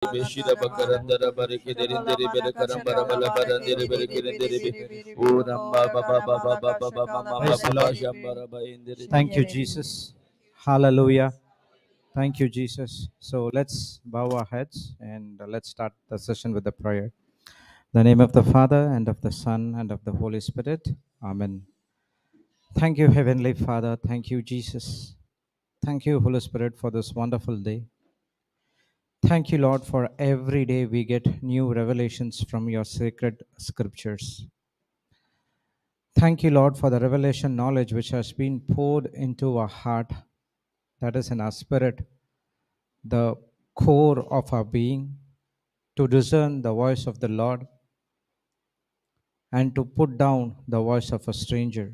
Beshira bakarandara bareke derindere bere karambara bala barandere bere kerindere be. O ramba baba baba baba baba mama baba jambara ba indere. Thank you, Jesus. Hallelujah. Thank you, Jesus. So let's bow our heads and let's start the session with the prayer. In the name of the Father and of the Son and of the Holy Spirit. Amen. Thank you, Heavenly Father. Thank you, Jesus. Thank you, Holy Spirit, for this wonderful day. Thank you, Lord, for every day we get new revelations from your sacred scriptures. Thank you, Lord, for the revelation knowledge which has been poured into our heart, that is in our spirit, the core of our being, to discern the voice of the Lord and to put down the voice of a stranger.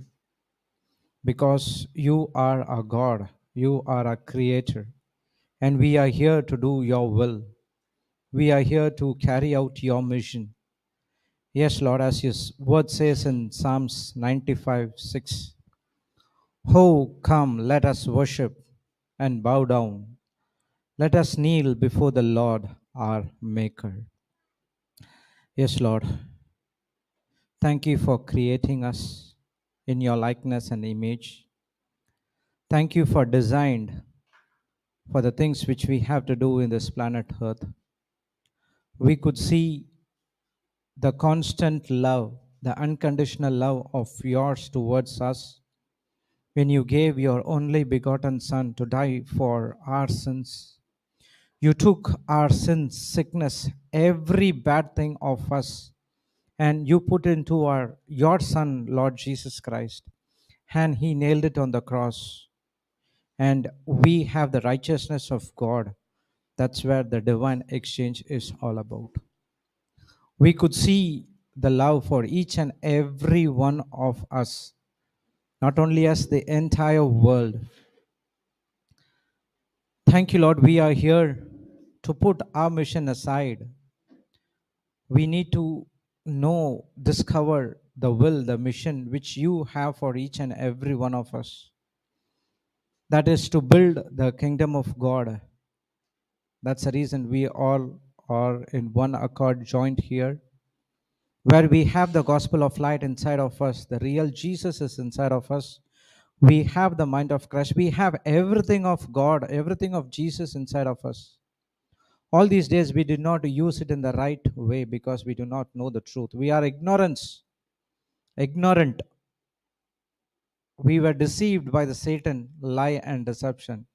Because you are our God, you are our Creator, and we are here to do your will. We are here to carry out your mission. Yes, Lord, as your word says in Psalms 95:6, "Oh, come, let us worship and bow down. Let us kneel before the Lord our Maker." Yes, Lord, thank you for creating us in your likeness and image. Thank you for designed for the things which we have to do in this planet Earth. We could see the constant love, the unconditional love of yours towards us when you gave your only begotten Son to die for our sins. You took our sins, sickness, every bad thing of us, and you put into your Son, Lord Jesus Christ, and he nailed it on the cross. And we have the righteousness of God. That's where the divine exchange is all about. We could see the love for each and every one of us, not only us, the entire world. Thank you, Lord. We are here to put our mission aside. We need to know, discover the will, the mission which you have for each and every one of us. That is to build the kingdom of God. That's the reason we all are in one accord joined here, where we have the gospel of light inside of us. The real Jesus is inside of us. We have the mind of Christ. We have everything of God, everything of Jesus inside of us. All these days we did not use it in the right way because we do not know the truth. We are ignorant. We were deceived by the Satan, lie and deception.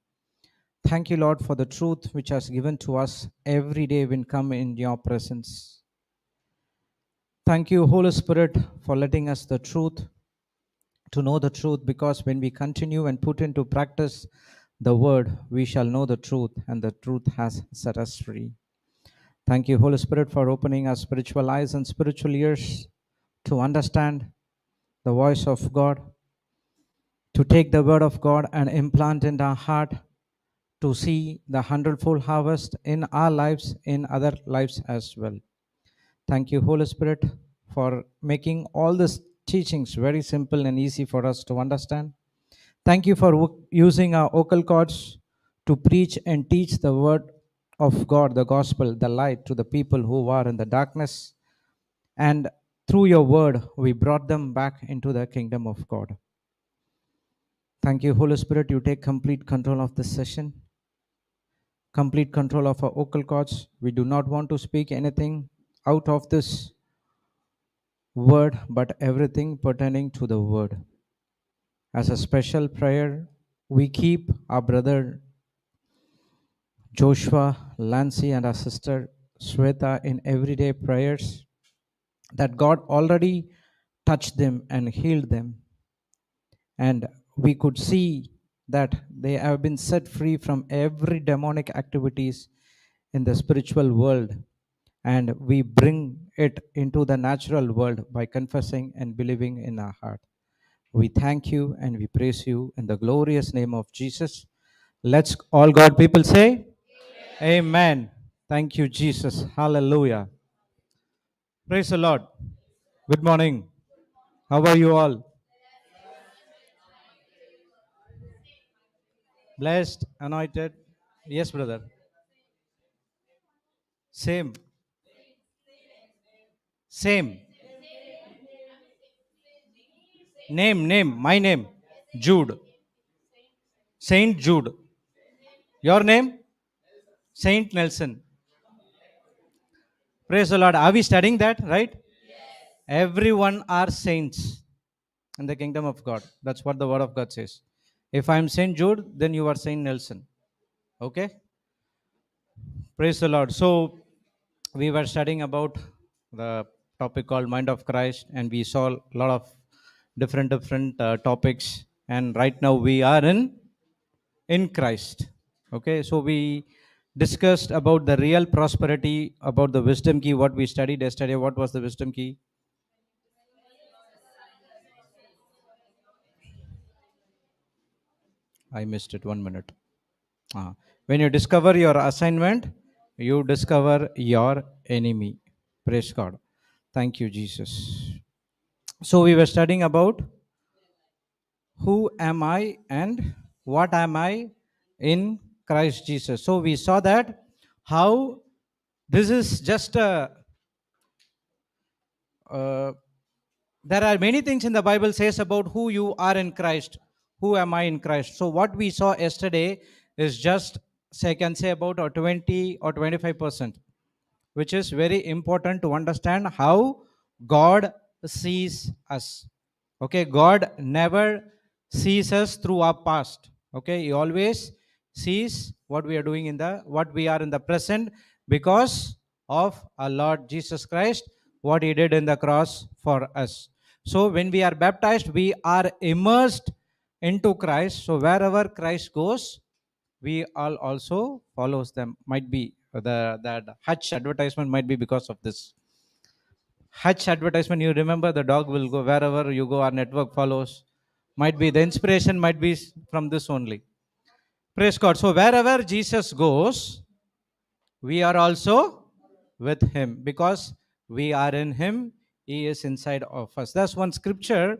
Thank you, Lord, for the truth which has given to us every day when come in your presence. Thank you, Holy Spirit, for letting us the truth, to know the truth, because when we continue and put into practice the word, we shall know the truth, and the truth has set us free. Thank you, Holy Spirit, for opening our spiritual eyes and spiritual ears to understand the voice of God, to take the word of God and implant in our heart, to see the hundredfold harvest in our lives, in other lives as well. Thank you, Holy Spirit, for making all these teachings very simple and easy for us to understand. Thank you for using our vocal cords to preach and teach the word of God, the gospel, the light to the people who are in the darkness. And through your word, we brought them back into the kingdom of God. Thank you, Holy Spirit. You take complete control of this session, complete control of our vocal cords. We do not want to speak anything out of this word, but everything pertaining to the word. As a special prayer, we keep our brother Joshua, Lancy, and our sister Sweta in everyday prayers, that God already touched them and healed them. And we could see that they have been set free from every demonic activities in the spiritual world. And we bring it into the natural world by confessing and believing in our heart. We thank you and we praise you in the glorious name of Jesus. Let's all God people say, Amen. Thank you, Jesus. Hallelujah. Praise the Lord. Good morning. How are you all? Blessed, anointed. Yes, brother. Same. Same. Name. My name. Jude. Saint Jude. Your name? Saint Nelson. Praise the Lord. Are we studying that, right? Everyone are saints in the kingdom of God. That's what the word of God says. If I'm Saint Jude, then you are Saint Nelson. Okay? Praise the Lord. So we were studying about the topic called Mind of Christ, and we saw a lot of different topics. And right now we are in Christ. Okay, so we discussed about the real prosperity, about the wisdom key. What we studied yesterday. What was the wisdom key? I missed it. 1 minute. When you discover your assignment, you discover your enemy. Praise God. Thank you, Jesus. So we were studying about who am I and what am I in Christ Jesus. So we saw that how this is just uh, there are many things in the Bible says about who you are in Christ. Who am I in Christ? So what we saw yesterday is just, say, I can say about 20 or 25%, which is very important to understand how God sees us. Okay, God never sees us through our past. Okay, He always sees what we are doing what we are in the present, because of our Lord Jesus Christ, what He did in the cross for us. So when we are baptized, we are immersed into Christ. So wherever Christ goes, we all also follows them. Might be the Hutch advertisement might be because of this. Hutch advertisement, you remember, the dog will go wherever you go, our network follows. Might be the inspiration might be from this only. Praise God. So wherever Jesus goes, we are also with Him, because we are in Him. He is inside of us. That's one scripture.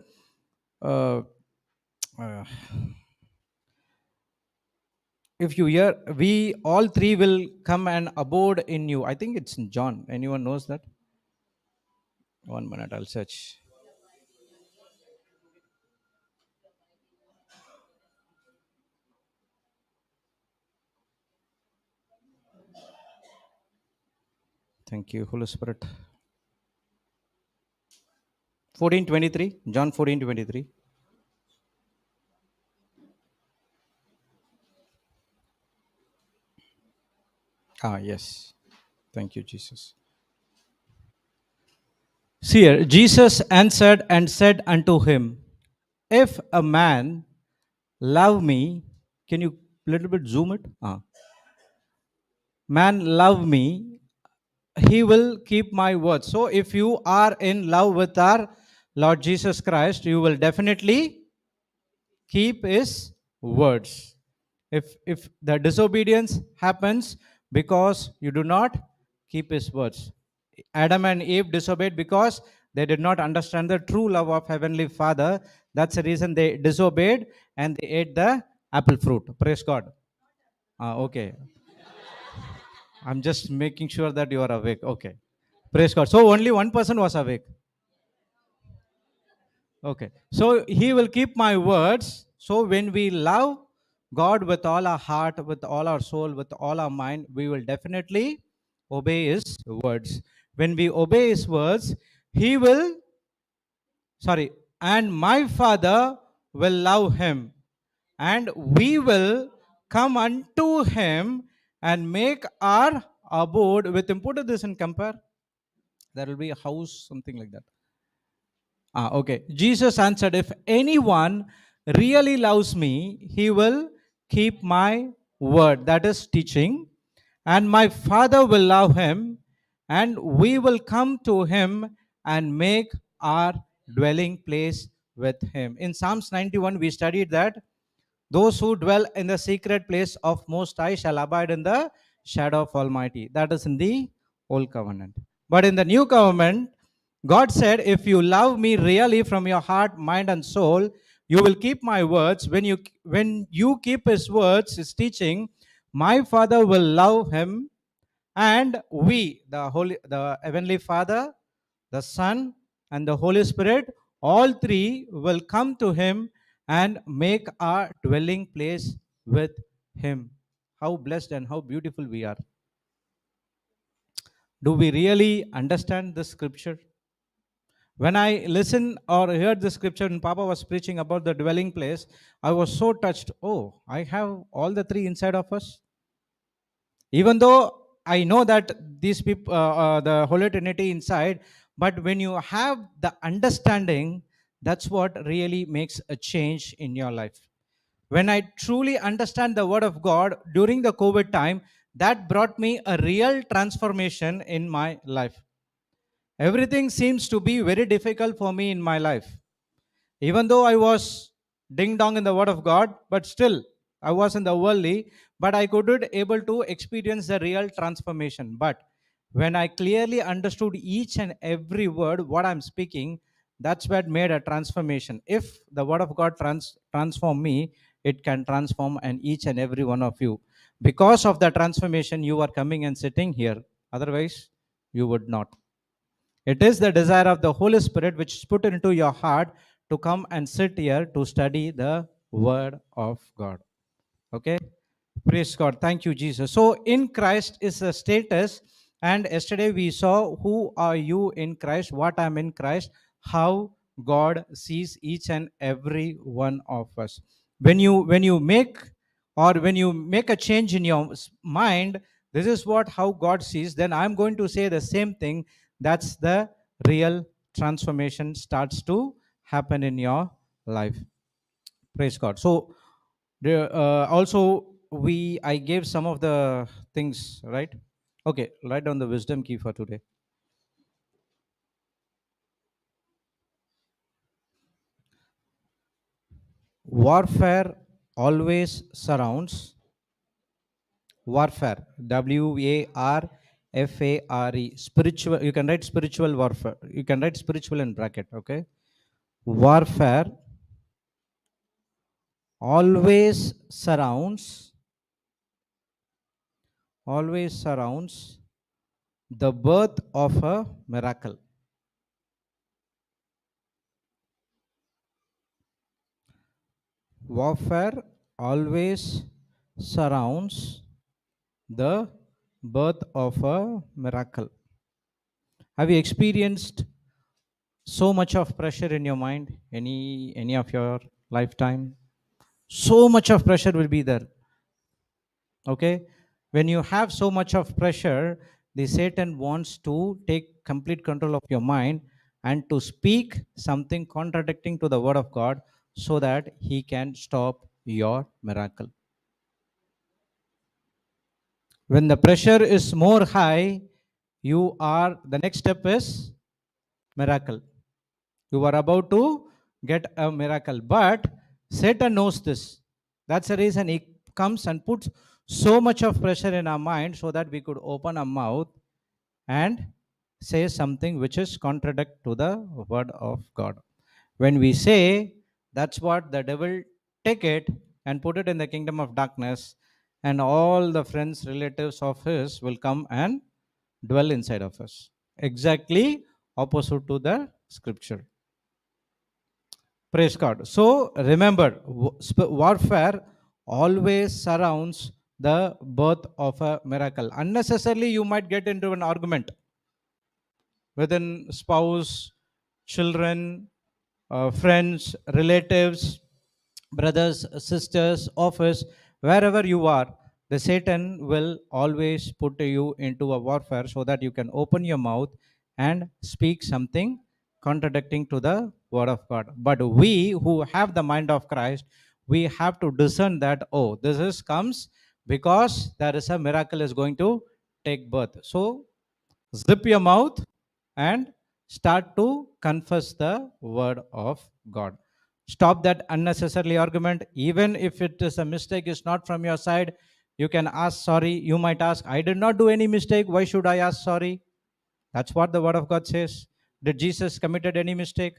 If you hear, we all three will come and abode in you. I think it's in John. Anyone knows that? 1 minute, I'll search. Thank you, Holy Spirit. 14:23, John 14:23. Yes. Thank you, Jesus. See here, Jesus answered and said unto him, if a man love me, can you little bit zoom it? Man love me, he will keep my words. So if you are in love with our Lord Jesus Christ, you will definitely keep his words. If the disobedience happens because you do not keep his words, Adam and Eve disobeyed because they did not understand the true love of Heavenly Father. That's the reason they disobeyed and they ate the apple fruit. Praise God. Okay. I'm just making sure that you are awake. Okay. Praise God. So only one person was awake. Okay. So He will keep my words. So when we love God with all our heart, with all our soul, with all our mind, we will definitely obey His words. When we obey His words, He will, and my Father will love Him, and we will come unto Him and make our abode with Him. Put this and compare. There will be a house, something like that. Okay. Jesus answered, if anyone really loves me, he will keep my word. That is teaching. And my Father will love him, and we will come to him and make our dwelling place with him. In Psalms 91, we studied that those who dwell in the secret place of Most High shall abide in the shadow of Almighty. That is in the Old Covenant. But in the New Covenant, God said, if you love me really from your heart, mind, and soul, you will keep my words. When you keep his words, his teaching, my Father will love him, And we, the Heavenly Father, the Son, and the Holy Spirit, all three will come to him and make our dwelling place with him. How blessed and how beautiful we are. Do we really understand this scripture? When I listened or heard the scripture and Papa was preaching about the dwelling place, I was so touched. Oh, I have all the three inside of us. Even though I know that these people, the Holy Trinity inside, but when you have the understanding, that's what really makes a change in your life. When I truly understand the Word of God during the COVID time, that brought me a real transformation in my life. Everything seems to be very difficult for me in my life. Even though I was ding dong in the Word of God, but still I was in the worldly, but I couldn't able to experience the real transformation. But when I clearly understood each and every word what I'm speaking, that's what made a transformation. If the Word of God transform me, it can transform and each and every one of you. Because of the transformation, you are coming and sitting here. Otherwise, you would not. It is the desire of the Holy Spirit which is put into your heart to come and sit here to study the Word of God. Okay? Praise God. Thank you, Jesus. So, in Christ is a status. And yesterday we saw who are you in Christ, what I'm in Christ, how God sees each and every one of us. When you make a change in your mind, this is what how God sees, then I'm going to say the same thing. That's the real transformation starts to happen in your life. Praise God. So also I gave some of the things, right? Okay, write down the wisdom key for today. Warfare always surrounds. Warfare, WARFARE, spiritual. You can write spiritual warfare. You can write spiritual in bracket. Okay. Warfare always surrounds. Always surrounds the birth of a miracle. Warfare always surrounds the birth of a miracle. Have you experienced so much of pressure in your mind? Any of your lifetime? So much of pressure will be there. Okay? When you have so much of pressure, the Satan wants to take complete control of your mind and to speak something contradicting to the word of God so that he can stop your miracle. When the pressure is more high, the next step is miracle. You are about to get a miracle. But Satan knows this. That's the reason he comes and puts so much of pressure in our mind so that we could open our mouth and say something which is contradict to the word of God. When we say, that's what the devil take it and put it in the kingdom of darkness, and all the friends, relatives of his will come and dwell inside of us. Exactly opposite to the scripture. Praise God. So remember, warfare always surrounds the birth of a miracle. Unnecessarily, you might get into an argument within spouse, children, friends, relatives, brothers, sisters, office, wherever you are. The Satan will always put you into a warfare so that you can open your mouth and speak something contradicting to the word of God. But we who have the mind of Christ, we have to discern that, oh, this is comes because there is a miracle is going to take birth. So zip your mouth and start to confess the word of God. Stop that unnecessarily argument. Even if it is a mistake, is not from your side, you can ask sorry. You might ask, I did not do any mistake. Why should I ask sorry? That's what the word of God says. Did Jesus committed any mistake?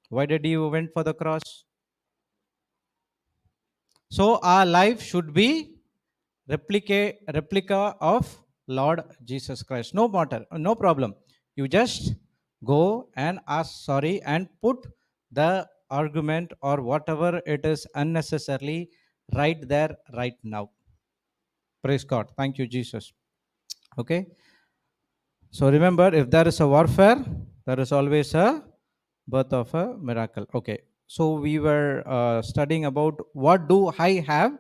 Why did he went for the cross? So our life should be replica of Lord Jesus Christ. No matter, no problem. You just go and ask sorry and put the argument or whatever it is unnecessarily right there, right now. Praise God. Thank you, Jesus. Okay. So remember, if there is a warfare, there is always a birth of a miracle. Okay. So we were studying about what do I have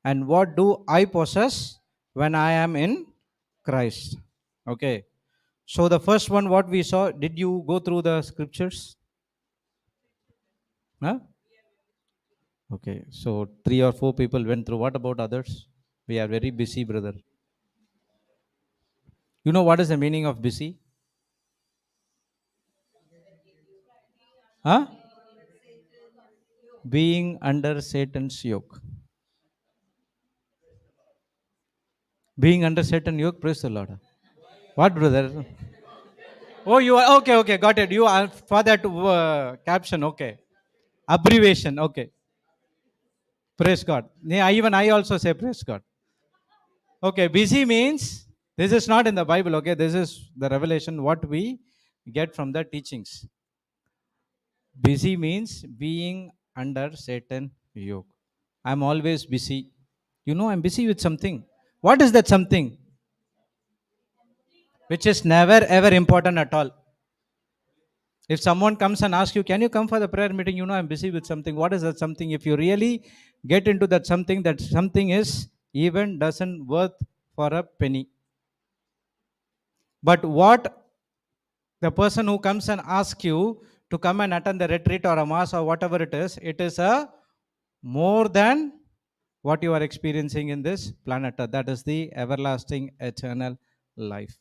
and what do I possess when I am in Christ. Okay. So the first one, what we saw, did you go through the scriptures? Huh? Okay. So 3 or 4 people went through. What about others? We are very busy, brother. You know what is the meaning of busy? Huh? Being under Satan's yoke. Being under Satan's yoke, praise the Lord. What, brother? Oh, you are okay, okay, got it. You are for that caption, okay. Abbreviation, okay. Praise God. Yeah, even I also say praise God. Okay, busy means this is not in the Bible, okay. This is the revelation what we get from the teachings. Busy means being under Satan yoke. I'm always busy. You know, I'm busy with something. What is that something? Which is never ever important at all. If someone comes and asks you, can you come for the prayer meeting? You know, I'm busy with something. What is that something? If you really get into that something is even doesn't worth for a penny. But what the person who comes and asks you to come and attend the retreat or a mass or whatever it is a more than what you are experiencing in this planet. That is the everlasting eternal life.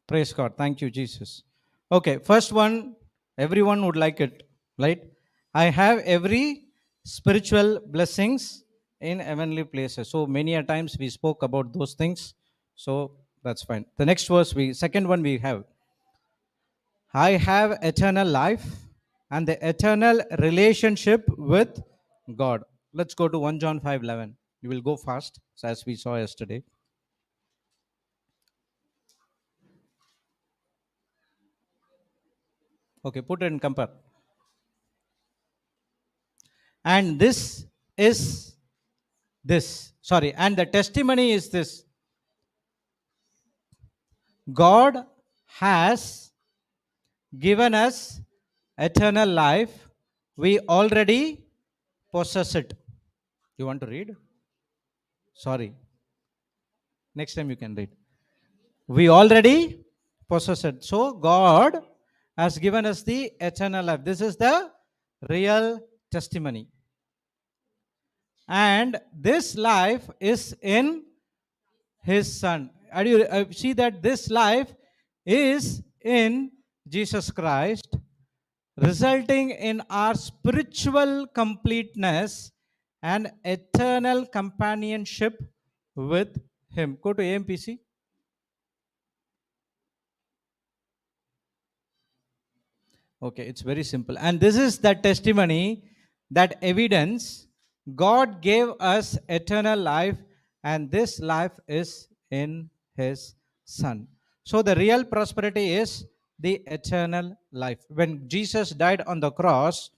Praise God. Thank you, Jesus. Okay, first one, everyone would like it, right? I have every spiritual blessings in heavenly places. So many a times we spoke about those things. So that's fine. The next verse, second one we have. I have eternal life and the eternal relationship with God. Let's go to 1 John 5:11. You will go fast, as we saw yesterday. Okay, put it in compare. And this is this. Sorry, and the testimony is this. God has given us eternal life. We already possess it. You want to read? Sorry. Next time you can read. We already possess it. So God has given us the eternal life. This is the real testimony. And this life is in his son. And you see that this life is in Jesus Christ, resulting in our spiritual completeness and eternal companionship with him. Go to AMPC. Okay, it's very simple. And this is the testimony, that evidence God gave us eternal life, and this life is in his son. So the real prosperity is the eternal life. When Jesus died on the cross,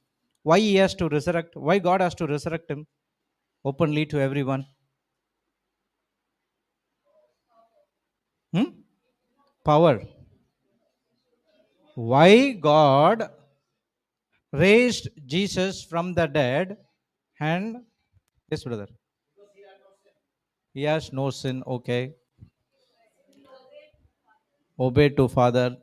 why he has to resurrect? Why God has to resurrect him openly to everyone? Power. Why God raised Jesus from the dead? And yes, brother. He has no sin. Okay. Obey to father.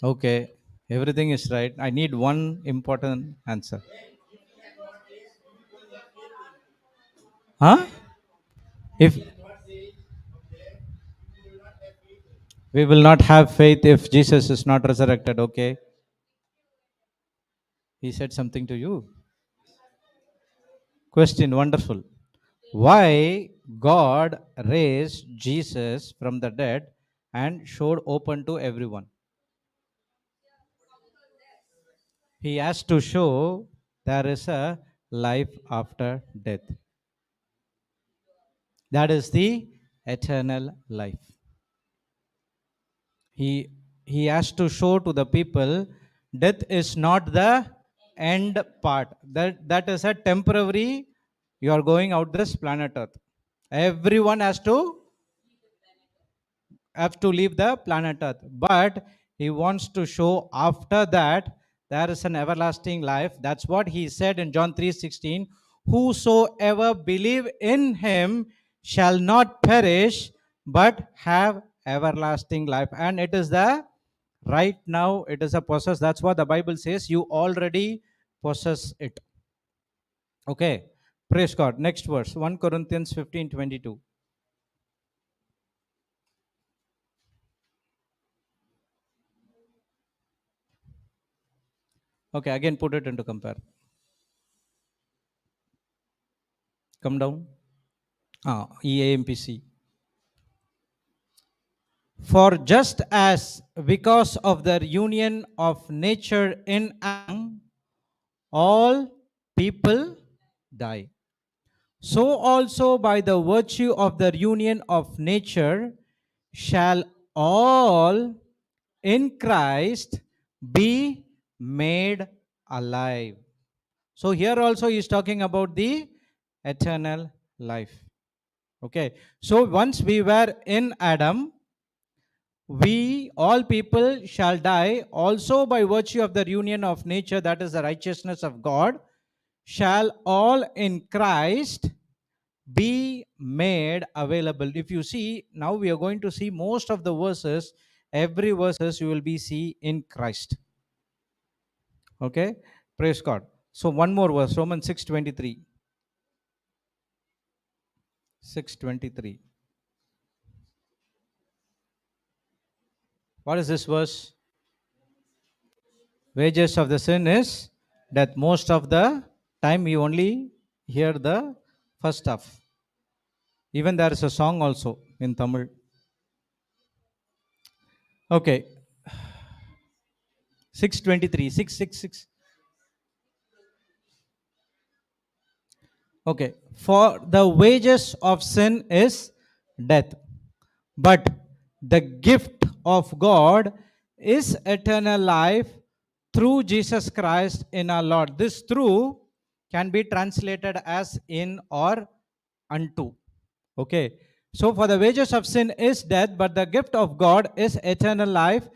Okay. Everything is right. I need one important answer. Huh? If we will not have faith if Jesus is not resurrected, okay? He said something to you. Question, wonderful. Why God raised Jesus from the dead and showed open to everyone? He has to show there is a life after death. That is the eternal life. He has to show to the people death is not the end part. That is a temporary, you are going out this planet Earth. Everyone have to leave the planet Earth. But he wants to show after that there is an everlasting life. That's what he said in John 3:16. Whosoever believe in him shall not perish, but have everlasting life. And it is the right now, it is a process. That's what the Bible says. You already possess it. Okay. Praise God. Next verse, 1 Corinthians 15:22. Okay, again put it into compare. Come down. EAMPC. For just as because of the union of nature in Adam, all people die, so also by the virtue of the union of nature shall all in Christ be made alive. So here also he is talking about the eternal life. Okay, so once we were in Adam, we all people shall die also by virtue of the union of nature, that is the righteousness of God, shall all in Christ be made available. If you see, now we are going to see most of the verses, every verses you will be see in Christ. Okay, praise God. So one more verse, Romans 6:23. 6:23. What is this verse? Wages of the sin is death. Most of the time we only hear the first half. Even there is a song also in Tamil. Okay. 6:23. 666. Okay. For the wages of sin is death, but the gift of God is eternal life through Jesus Christ in our Lord. This through can be translated as in or unto. Okay. So for the wages of sin is death, but the gift of God is eternal life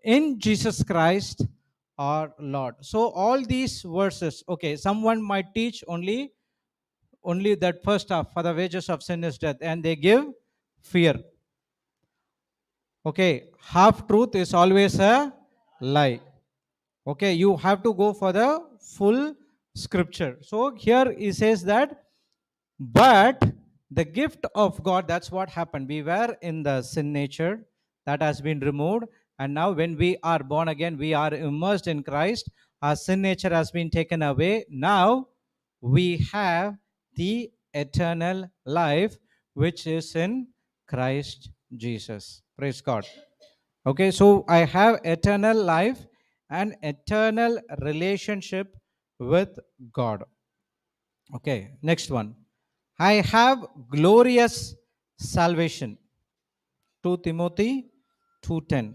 in Jesus Christ our Lord. So all these verses, okay, someone might teach only that first half, for the wages of sin is death, and they give fear. Okay, half truth is always a lie. Okay, you have to go for the full scripture. So here he says that, but the gift of God, that's what happened. We were in the sin nature, that has been removed, and now when we are born again, we are immersed in Christ. Our sin nature has been taken away. Now we have the eternal life which is in Christ Jesus. Praise God. Okay, so I have eternal life and eternal relationship with God. Okay, next one. I have glorious salvation. 2 Timothy 2:10.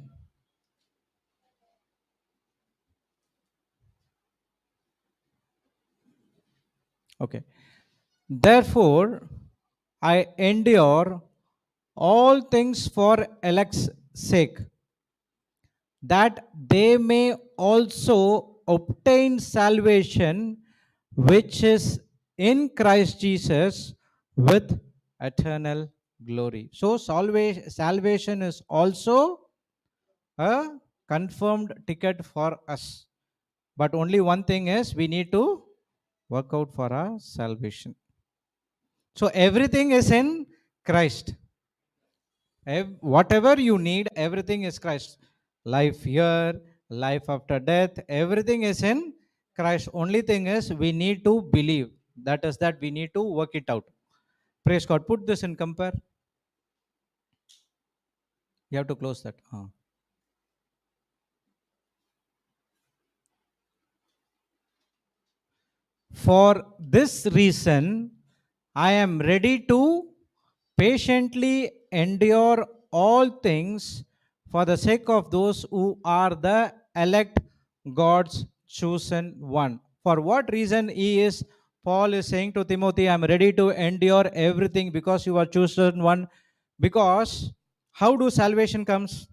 Okay. Therefore, I endure all things for elect's sake, that they may also obtain salvation which is in Christ Jesus with eternal glory. So salvation is also a confirmed ticket for us. But only one thing is we need to work out for our salvation. So everything is in Christ. Whatever you need, everything is Christ. Life here, life after death, everything is in Christ. Only thing is we need to believe. That is that we need to work it out. Praise God. Put this in compare. You have to close that. For this reason, I am ready to patiently endure all things for the sake of those who are the elect, God's chosen one. For what reason Paul is saying to Timothy, I'm ready to endure everything because you are chosen one. Because how do salvation comes?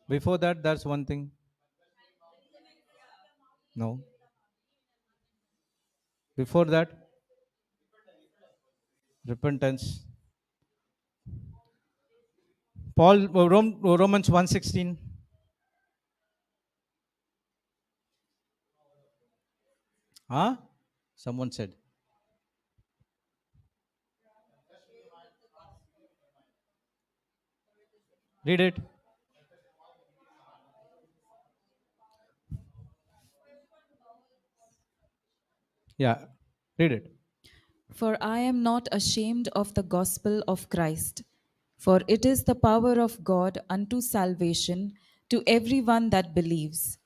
Before that, that's one thing. No. Before that, repentance. Romans 1:16. Huh? Someone said. Read it. Yeah. Read it. For I am not ashamed of the gospel of Christ, for it is the power of God unto salvation to everyone that believes,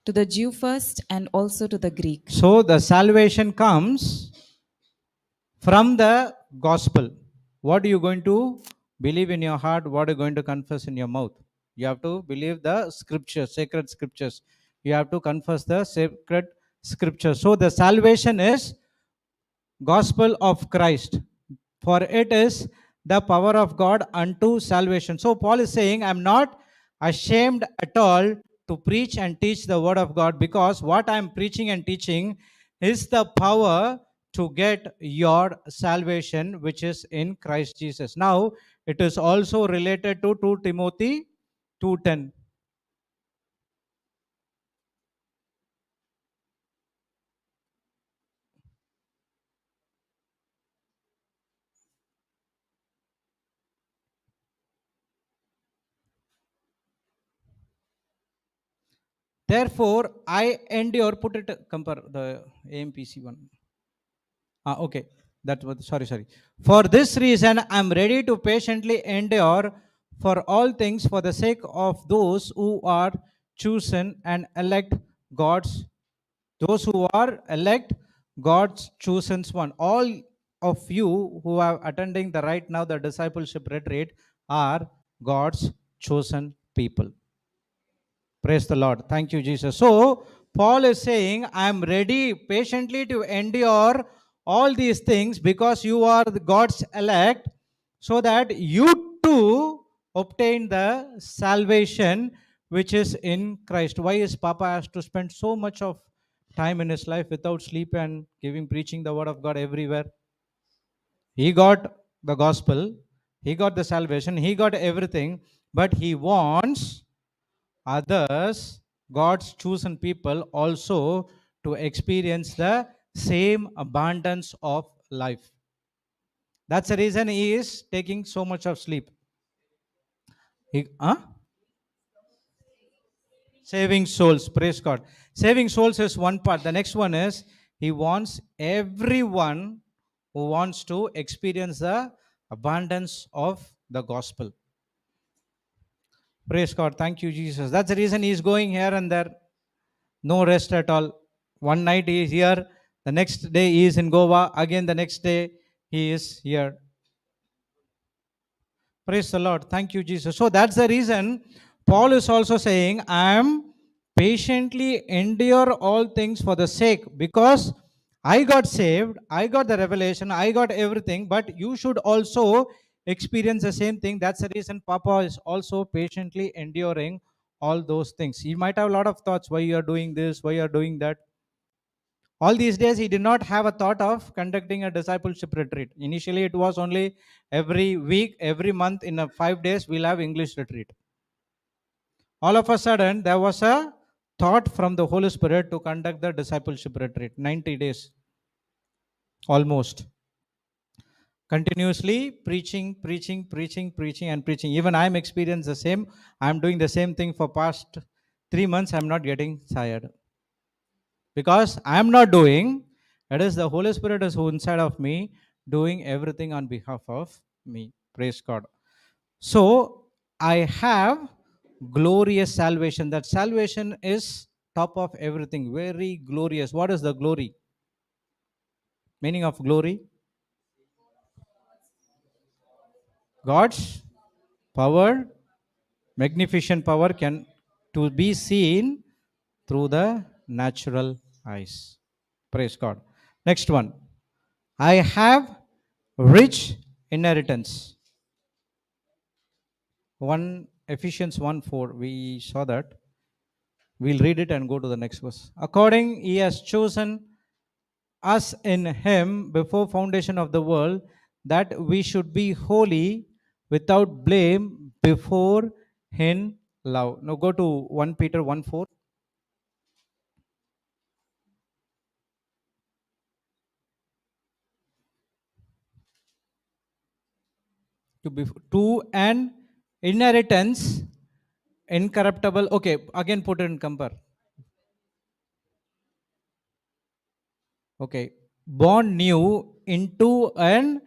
to the Jew first and also to the Greek. So the salvation comes from the gospel. What are you going to believe in your heart? What are you going to confess in your mouth? You have to believe the scriptures, sacred scriptures. You have to confess the sacred scriptures. So the salvation is gospel of Christ, for it is the power of God unto salvation. So Paul is saying, I'm not ashamed at all to preach and teach the word of God, because what I'm preaching and teaching is the power to get your salvation, which is in Christ Jesus. Now it is also related to 2 Timothy 2:10. Therefore I endure, put it, compare the AMPC one. Okay, that was, sorry. For this reason, I'm ready to patiently endure for all things for the sake of those who are chosen and elect God's, those who are elect God's chosen one. All of you who are attending the right now the discipleship retreat are God's chosen people. Praise the Lord. Thank you, Jesus. So, Paul is saying, I am ready patiently to endure all these things because you are God's elect, so that you too obtain the salvation which is in Christ. Why is Papa has to spend so much of time in his life without sleep and preaching the word of God everywhere? He got the gospel, he got the salvation, he got everything, but he wants others, God's chosen people, also to experience the same abundance of life. That's the reason he is taking so much of sleep. Saving souls, praise God. Saving souls is one part. The next one is he wants everyone who wants to experience the abundance of the gospel. Praise God. Thank you, Jesus. That's the reason he is going here and there. No rest at all. One night he is here, the next day he is in Goa, again the next day he is here. Praise the Lord. Thank you, Jesus. So that's the reason Paul is also saying, I am patiently endure all things for the sake, because I got saved, I got the revelation, I got everything, but you should also experience the same thing. That's the reason Papa is also patiently enduring all those things. You might have a lot of thoughts, why you are doing this, why you are doing that. All these days, he did not have a thought of conducting a discipleship retreat. Initially, it was only every week, every month, in 5 days, we'll have English retreat. All of a sudden, there was a thought from the Holy Spirit to conduct the discipleship retreat, 90 days, almost. Continuously preaching, and preaching. Even I'm experienced the same. I'm doing the same thing for past 3 months. I'm not getting tired. Because I am not doing, it is the Holy Spirit is who inside of me doing everything on behalf of me. Praise God. So I have glorious salvation. That salvation is top of everything, very glorious. What is the glory? Meaning of glory? God's power, magnificent power can to be seen through the natural eyes. Praise God. Next one. I have rich inheritance. 1 Ephesians 1:4. We saw that. We'll read it and go to the next verse. According he has chosen us in him before foundation of the world, that we should be holy without blame before in love. Now go to 1 Peter 1:4. To an inheritance incorruptible. Okay, again put it in compare. Okay, born new into an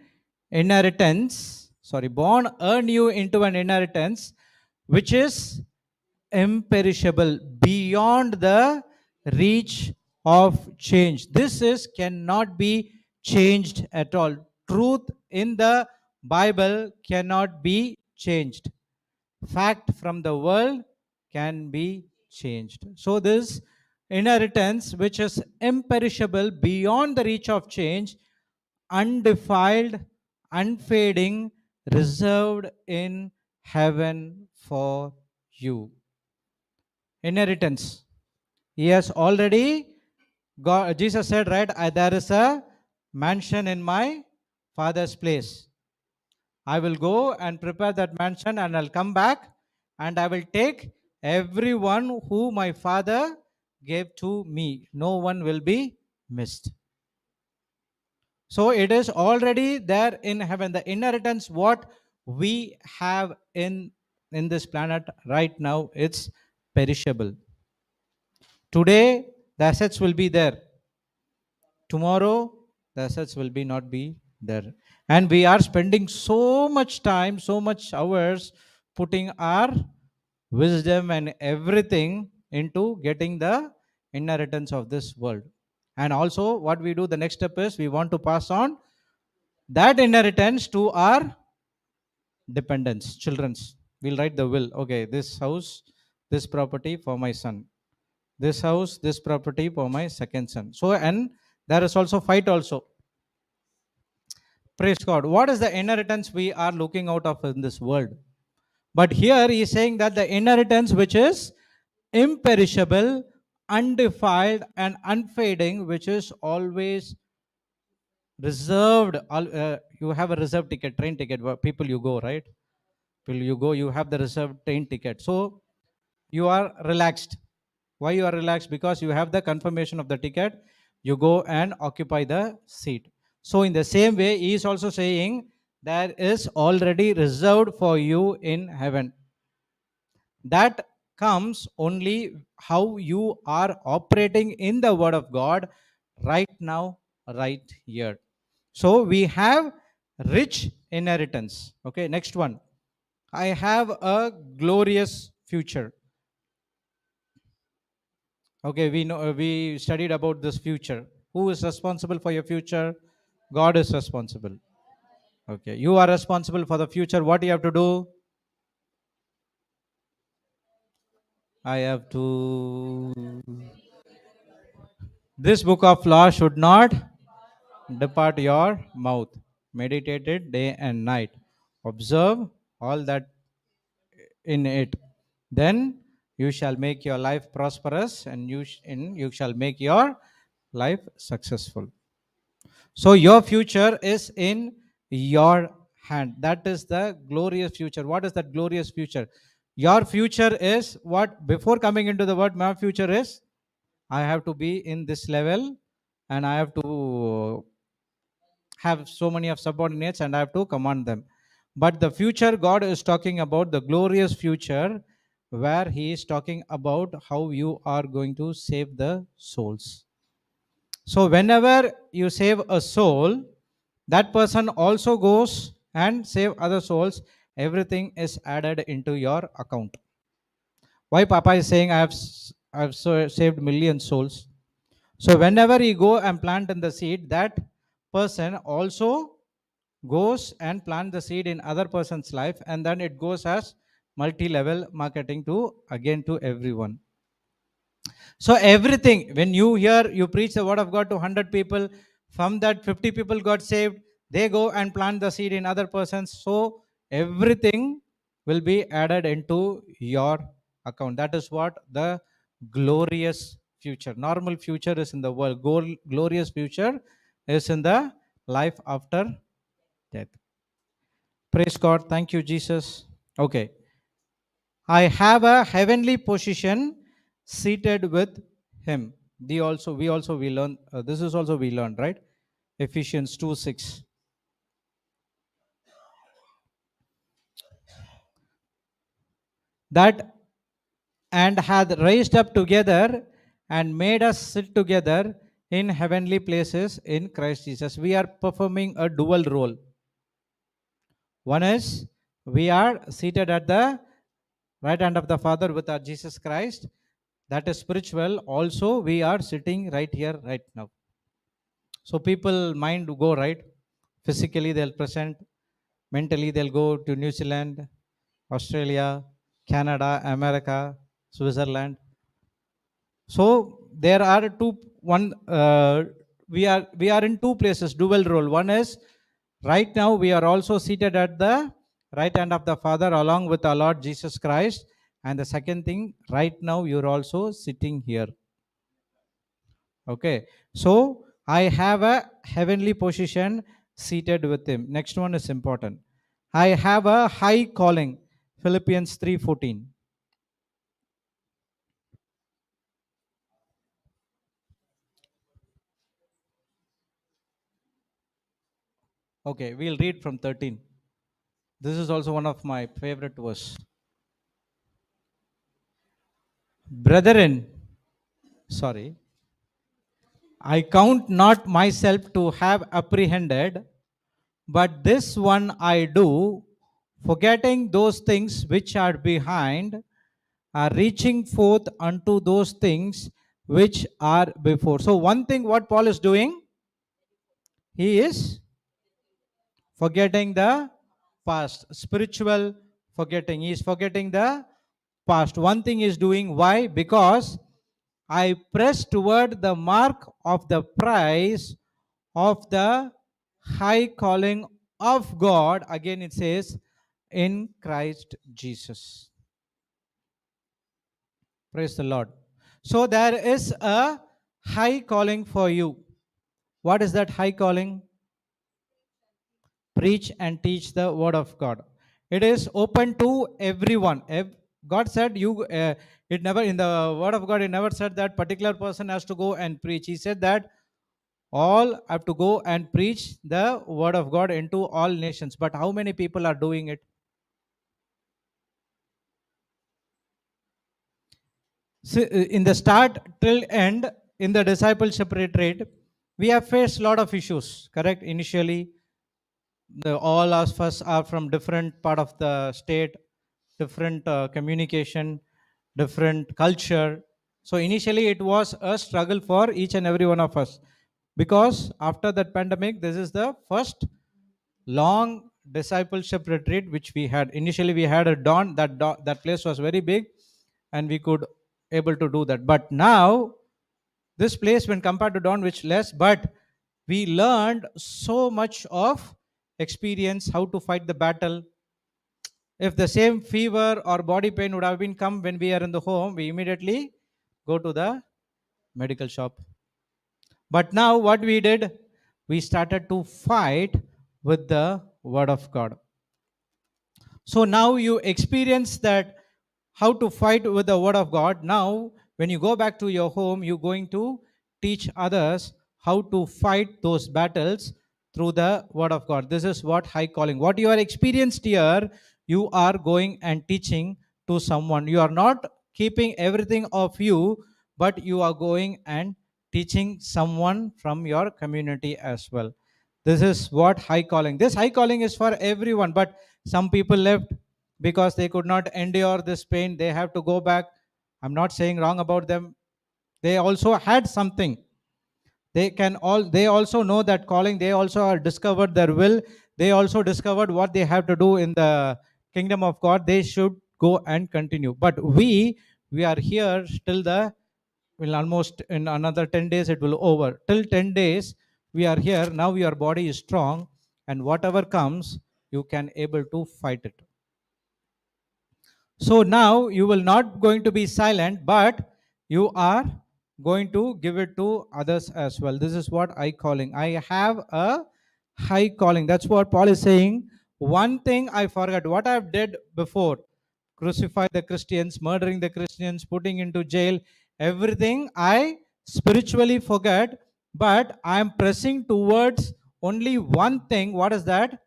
inheritance. Sorry, born anew into an inheritance which is imperishable, beyond the reach of change. This is cannot be changed at all. Truth in the Bible cannot be changed. Fact from the world can be changed. So this inheritance which is imperishable, beyond the reach of change, undefiled, unfading, reserved in heaven for you. Inheritance. He has already got, Jesus said, right, there is a mansion in my Father's place. I will go and prepare that mansion, and I'll come back and I will take everyone who my Father gave to me. No one will be missed. So it is already there in heaven. The inheritance what we have in this planet right now, it's perishable. Today the assets will be there. Tomorrow the assets will be not be there. And we are spending so much time, so much hours putting our wisdom and everything into getting the inheritance of this world. And also what we do, the next step is we want to pass on that inheritance to our dependents, children's. We'll write the will. Okay, this house, this property for my son. This house, this property for my second son. So, and there is also fight also. Praise God. What is the inheritance we are looking out of in this world? But here he is saying that the inheritance which is imperishable, undefiled, and unfading, which is always reserved. You have a reserved ticket, train ticket. People you go, right? People you go, you have the reserved train ticket. So you are relaxed. Why you are relaxed? Because you have the confirmation of the ticket. You go and occupy the seat. So in the same way, he is also saying there is already reserved for you in heaven. That comes only how you are operating in the word of God right now, right here. So we have rich inheritance. Okay, next one. I have a glorious future. Okay, we know we studied about this future. Who is responsible for your future? God is responsible. Okay, you are responsible for the future. What do you have to do? I have to. This book of law should not depart your mouth. Meditate it day and night. Observe all that in it. Then you shall make your life prosperous, and you shall make your life successful. So your future is in your hand. That is the glorious future. What is that glorious future? Your future is what? Before coming into the word, my future is I have to be in this level, and I have to have so many of subordinates, and I have to command them. But the future God is talking about, the glorious future, where he is talking about how you are going to save the souls. So whenever you save a soul, that person also goes and save other souls. Everything is added into your account. Why Papa is saying saved million souls? So whenever you go and plant in the seed, that person also goes and plant the seed in other person's life, and then it goes as multi-level marketing to again to everyone. So everything, when you hear, you preach the word of God to 100 people, from that 50 people got saved, they go and plant the seed in other persons. So everything will be added into your account. That is what the glorious future. Normal future is in the world. Glorious future is in the life after death. Praise God. Thank you, Jesus. Okay. I have a heavenly position seated with him. We learn, this is also we learned, right? Ephesians 2:6. That and hath raised up together and made us sit together in heavenly places in Christ Jesus. We are performing a dual role. One is we are seated at the right hand of the Father with our Jesus Christ. That is spiritual. Also, we are sitting right here, right now. So people mind go right. Physically, they'll present. Mentally, they'll go to New Zealand, Australia, Canada, America, Switzerland. So there are we are in two places, dual role. One is right now we are also seated at the right hand of the Father along with our Lord Jesus Christ. And the second thing, right now you're also sitting here. Okay, so I have a heavenly position seated with him. Next one is important. I have a high calling. Philippians 3:14. Okay, we'll read from 13. This is also one of my favorite verse. Brethren, sorry, I count not myself to have apprehended, but this one I do, forgetting those things which are behind, are reaching forth unto those things which are before. So one thing what Paul is doing, he is forgetting the past, spiritual forgetting. He is forgetting the past. One thing is doing. Why? Because I press toward the mark of the prize of the high calling of God. Again it says, in Christ Jesus. Praise the Lord. So there is a high calling for you. What is that high calling? Preach and teach the word of God. It is open to everyone. God said it never, in the word of God, it never said that particular person has to go and preach. He said that all have to go and preach the word of God into all nations. But how many people are doing it? So, in the start till end, in the discipleship retreat, we have faced a lot of issues, correct? Initially, all of us are from different part of the state, different communication, different culture. So initially it was a struggle for each and every one of us, because after that pandemic, this is the first long discipleship retreat which we had. Initially we had a dawn, that place was very big and we could able to do that. But now this place, when compared to dawn, which less, but we learned so much of experience, how to fight the battle. If the same fever or body pain would have been come when we are in the home, we immediately go to the medical shop. But now what we did, we started to fight with the word of God. So now you experience that how to fight with the word of God. Now when you go back to your home, you're going to teach others how to fight those battles through the word of God. This is what high calling. What you are experienced here, you are going and teaching to someone. You are not keeping everything of you, but you are going and teaching someone from your community as well. This is what high calling. This high calling is for everyone, but some people left because they could not endure this pain. They have to go back. I'm not saying wrong about them. They also had something. They also know that calling. They also are discovered their will. They also discovered what they have to do in the kingdom of God. They should go and continue. But we are here till the, will almost in another 10 days it will over. Till 10 days we are here. Now your body is strong, and whatever comes, you can able to fight it. So now you will not going to be silent, but you are going to give it to others as well. This is what I calling. I have a high calling. That's what Paul is saying. One thing I forgot, what I've did before: crucify the Christians, murdering the Christians, putting into jail, everything I spiritually forget, but I am pressing towards only one thing. What is that?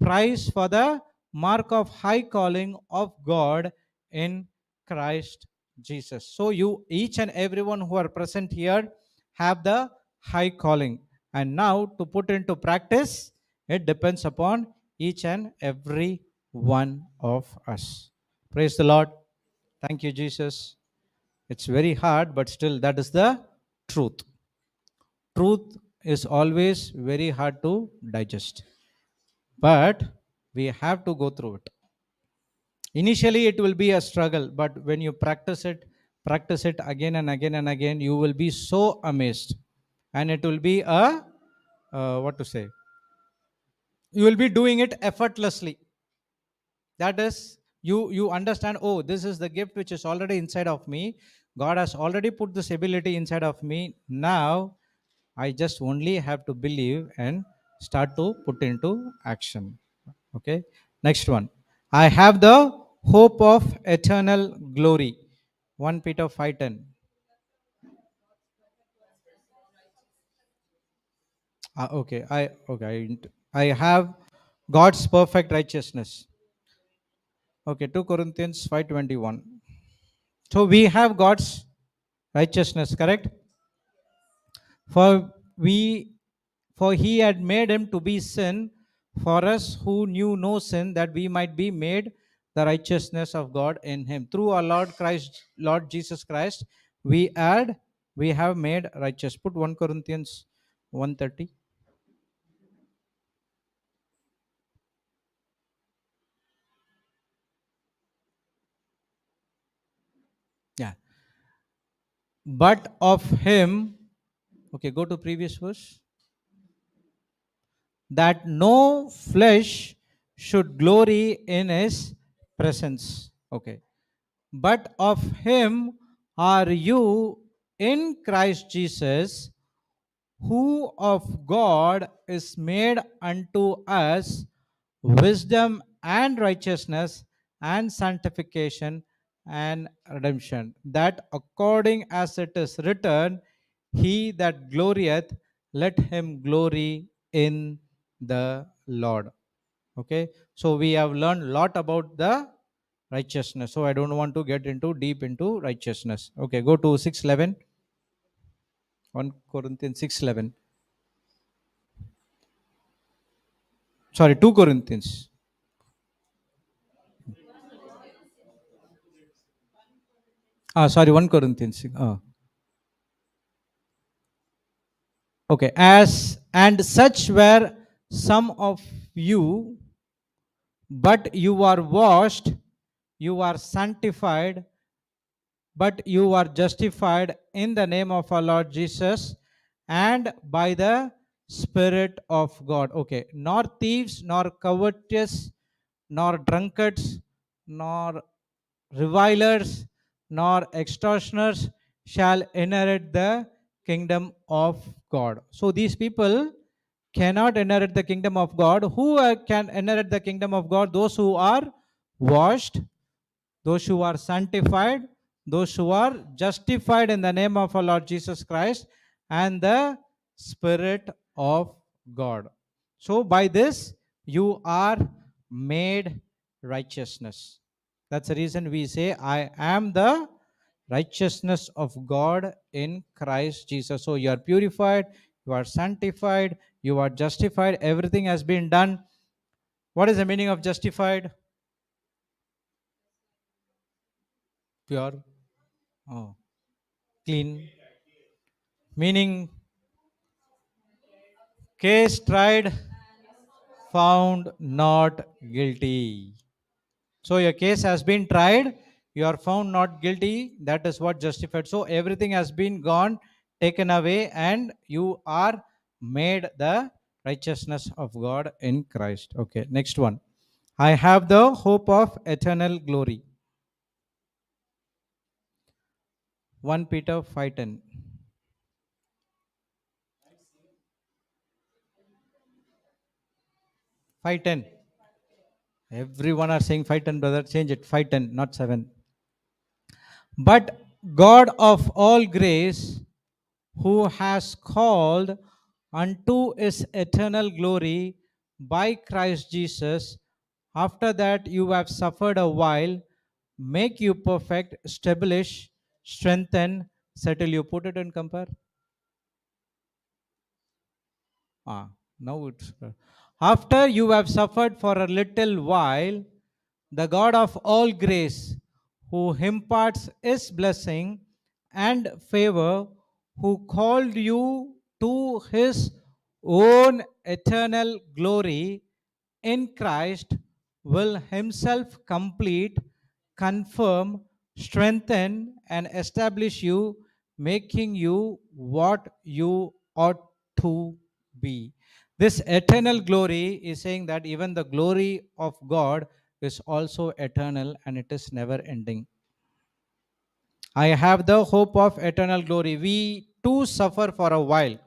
Prize for the mark of high calling of God in Christ Jesus. So you, each and everyone who are present here, have the high calling. And now to put into practice, it depends upon each and every one of us. Praise the Lord. Thank you, Jesus. It's very hard, but still that is the truth. Truth is always very hard to digest, but we have to go through it. Initially it will be a struggle, but when you practice it again and again and again, you will be so amazed, and it will be a what to say, you will be doing it effortlessly. That is, you understand, oh, this is the gift which is already inside of me. God has already put this ability inside of me. Now I just only have to believe and start to put into action. Okay, next one. I have the hope of eternal glory. 1 Peter 5:10. Okay, I have God's perfect righteousness. Okay, 2 Corinthians 5:21. So we have God's righteousness, correct? For we for he had made him to be sin for us who knew no sin, that we might be made the righteousness of God in him. Through our Lord Jesus Christ, we have made righteous. Put 1 Corinthians 1:30. Yeah. But of him, okay, go to previous verse. That no flesh should glory in his presence. Okay. But of him are you in Christ Jesus, who of God is made unto us wisdom and righteousness and sanctification and redemption, that according as it is written, he that glorieth, let him glory in the Lord. Okay, so we have learned a lot about the righteousness, so I don't want to get into deep into righteousness. Okay, go to 6:11. 1 Corinthians 6:11. Sorry, 2 Corinthians. Sorry, 1 Corinthians. Okay, as and such were some of you, but you are washed, you are sanctified, but you are justified in the name of our Lord Jesus and by the Spirit of God. Okay, nor thieves, nor covetous, nor drunkards, nor revilers, nor extortioners shall inherit the kingdom of God. So these people cannot inherit the kingdom of God. Who can inherit the kingdom of God? Those who are washed, those who are sanctified, those who are justified in the name of our Lord Jesus Christ and the Spirit of God. So by this you are made righteousness. That's the reason we say, I am the righteousness of God in Christ Jesus. So you are purified, you are sanctified, you are justified. Everything has been done. What is the meaning of justified? Pure. Oh, clean. Meaning Case tried, found not guilty. So your case has been tried, you are found not guilty. That is what justified. So everything has been gone, taken away, and you are made the righteousness of God in Christ. Okay, next one. I have the hope of eternal glory. 1 Peter 5:10. 5:10. Everyone are saying 5:10, brother. Change it. 5:10, not 7. But God of all grace, who has called unto his eternal glory by Christ Jesus, after that you have suffered a while, make you perfect, establish, strengthen, settle you. Put it in compare. Now it's after you have suffered for a little while, the God of all grace, who imparts his blessing and favor, who called you to his own eternal glory in Christ, will himself complete, confirm, strengthen, and establish you, making you what you ought to be. This eternal glory is saying that even the glory of God is also eternal and it is never ending. I have the hope of eternal glory. We too suffer for a while.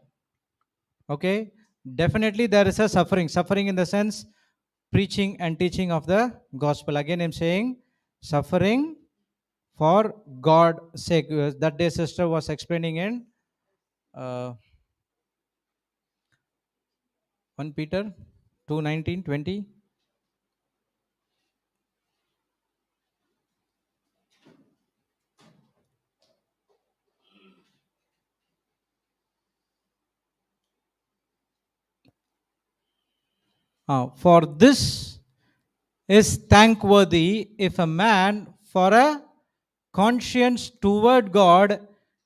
Okay? Definitely there is a suffering. Suffering in the sense preaching and teaching of the gospel. Again, I'm saying suffering for God's sake. That day, sister was explaining in 1 Peter 2:19-20. For this is thankworthy if a man for a conscience toward God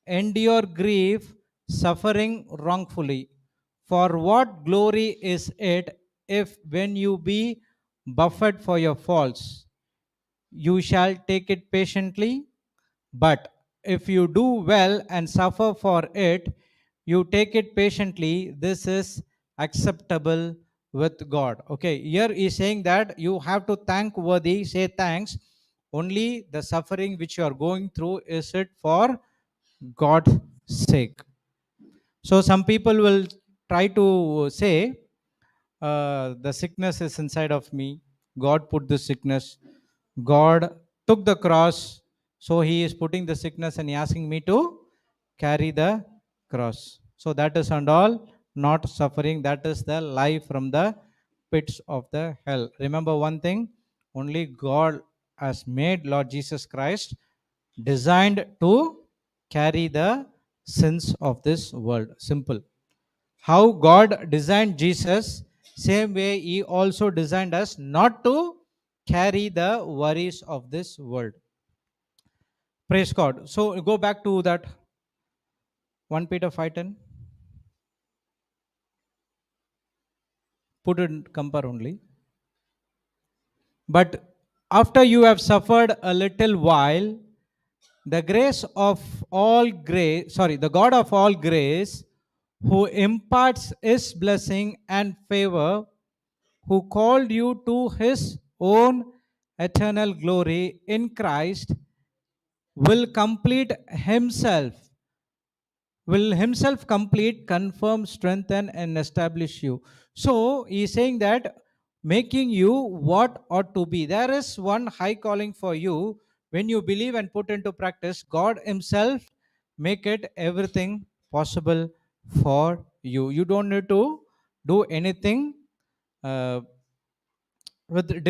endure grief, suffering wrongfully. For what glory is it if when you be buffeted for your faults, you shall take it patiently? But if you do well and suffer for it, you take it patiently. This is acceptable with God. Okay, here he's saying that you have to thank worthy, say thanks. Only the suffering which you are going through, is it for God's sake? So some people will try to say, the sickness is inside of me. God put the sickness. God took the cross. So he is putting the sickness and he asking me to carry the cross. So that is and all not suffering. That is the life from the pits of the hell. Remember one thing, only God has made Lord Jesus Christ designed to carry the sins of this world. Simple. How God designed Jesus, same way he also designed us not to carry the worries of this world. Praise God. So go back to that 1 Peter 5:10. Put it in compare only. But after you have suffered a little while, the God of all grace, who imparts his blessing and favor, who called you to his own eternal glory in Christ, will complete himself, complete, confirm, strengthen, and establish you. So he's saying that making you what ought to be. There is one high calling for you. When you believe and put into practice, God himself make it everything possible for you. You don't need to do anything uh, with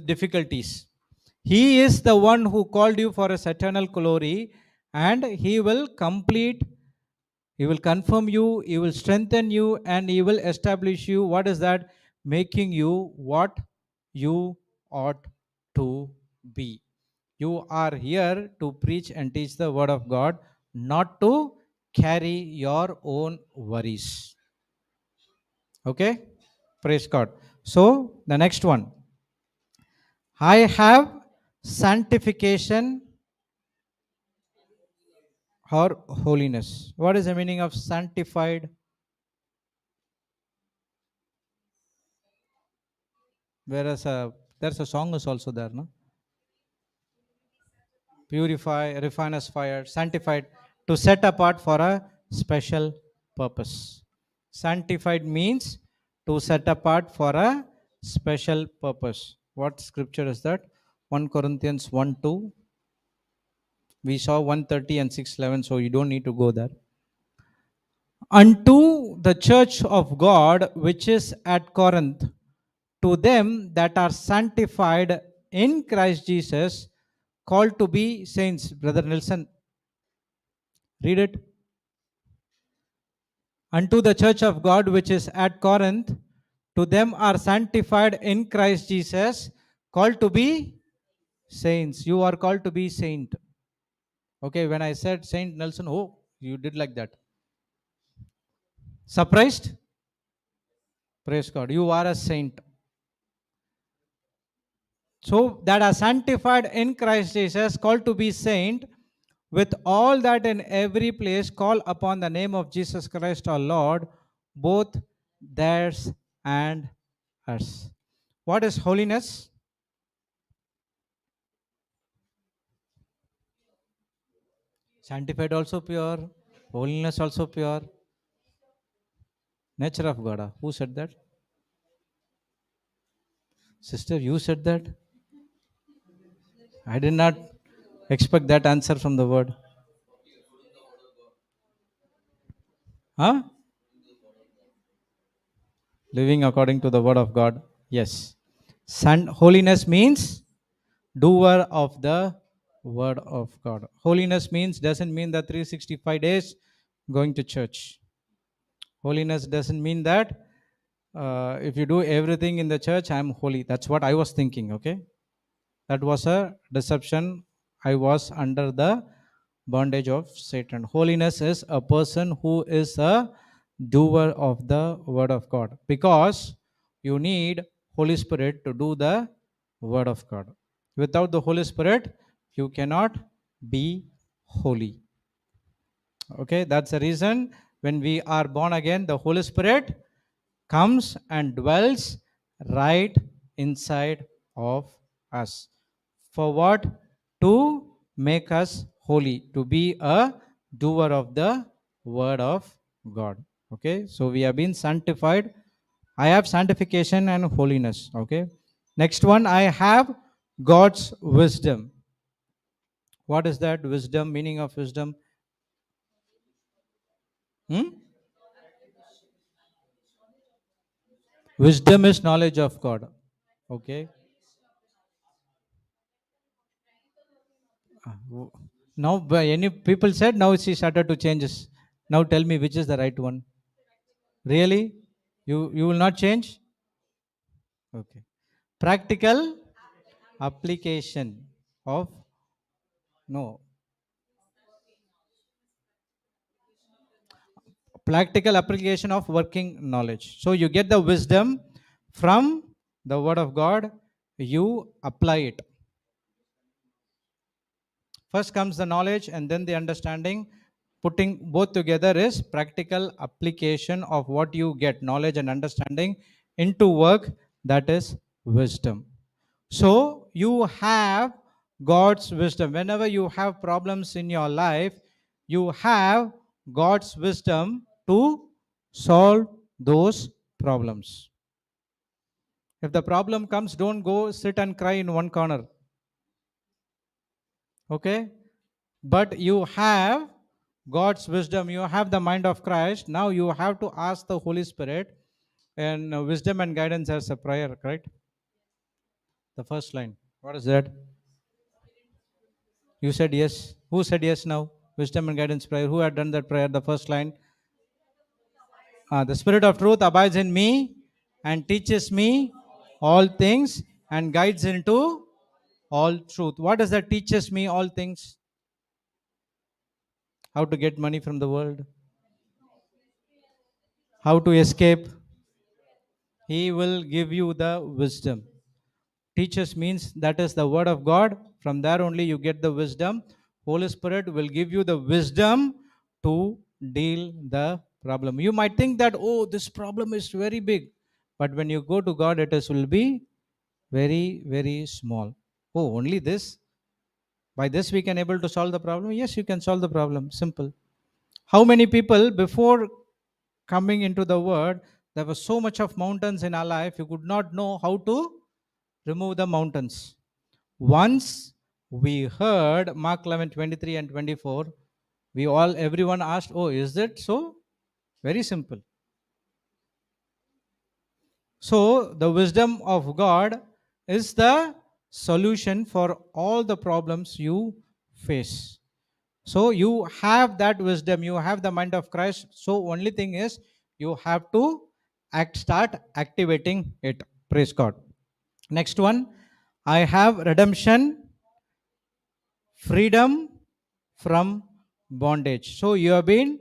difficulties. He is the one who called you for his eternal glory, and he will complete, he will confirm you, he will strengthen you, and he will establish you. What is that? Making you what you ought to be. You are here to preach and teach the word of God, not to carry your own worries. Okay? Praise God. So, the next one. I have sanctification or holiness. What is the meaning of sanctified? Whereas there's a song is also there, no? Purify, refine as fire, sanctified, to set apart for a special purpose. Sanctified means to set apart for a special purpose. What scripture is that? 1 Corinthians 1 2. We saw 130 and 611, so you don't need to go there. Unto the church of God which is at Corinth, to them that are sanctified in Christ Jesus, called to be saints. Brother Nelson, read it. Unto the church of God which is at Corinth, to them are sanctified in Christ Jesus, called to be saints. You are called to be saint. Okay, when I said Saint Nelson, oh, you did like that. Surprised? Praise God. You are a saint. So that are sanctified in Christ Jesus, called to be saint, with all that in every place call upon the name of Jesus Christ our Lord, both theirs and us. What is holiness? Sanctified also pure, holiness also pure. Nature of God. Who said that? Sister, you said that? I did not expect that answer from the word. Huh? Living according to the word of God. Yes. Holiness means doer of the word of God. Holiness means doesn't mean that 365 days going to church. Holiness doesn't mean that if you do everything in the church, I'm holy. That's what I was thinking. Okay. That was a deception. I was under the bondage of Satan. Holiness is a person who is a doer of the word of God, because you need Holy Spirit to do the word of God. Without the Holy Spirit, you cannot be holy. Okay, that's the reason when we are born again, the Holy Spirit comes and dwells right inside of us. For what? To make us holy, to be a doer of the word of God. Okay, so we have been sanctified. I have sanctification and holiness. Okay, next one, I have God's wisdom. What is that? Wisdom, meaning of wisdom? Wisdom is knowledge of God. Okay. Now, any people said now she started to changes. Now tell me which is the right one. Really? You will not change? Okay. Practical application of no. Practical application of working knowledge. So you get the wisdom from the word of God, you apply it. First comes the knowledge and then the understanding. Putting both together is practical application of what you get, knowledge and understanding, into work, that is wisdom. So you have God's wisdom. Whenever you have problems in your life, you have God's wisdom to solve those problems. If the problem comes, don't go sit and cry in one corner. Okay? But you have God's wisdom, you have the mind of Christ. Now you have to ask the Holy Spirit and wisdom and guidance as a prayer, right? The first line. What is that? You said yes. Who said yes now? Wisdom and guidance prayer. Who had done that prayer? The first line. The Spirit of truth abides in me and teaches me all things and guides into all truth. What does that teaches me all things? How to get money from the world? How to escape? He will give you the wisdom. Teachers means that is the word of God. From there only you get the wisdom. Holy Spirit will give you the wisdom to deal the problem. You might think that, oh, this problem is very big. But when you go to God, it is will be very, very small. Oh, only this? By this we can able to solve the problem? Yes, you can solve the problem. Simple. How many people before coming into the word, there was so much of mountains in our life, you could not know how to remove the mountains. Once we heard Mark 11:23 and 24, everyone asked, oh, is it so? Very simple. So the wisdom of God is the solution for all the problems you face. So you have that wisdom, you have the mind of Christ. So only thing is you have to start activating it. Praise God. Next one, I have redemption, freedom from bondage. So you have been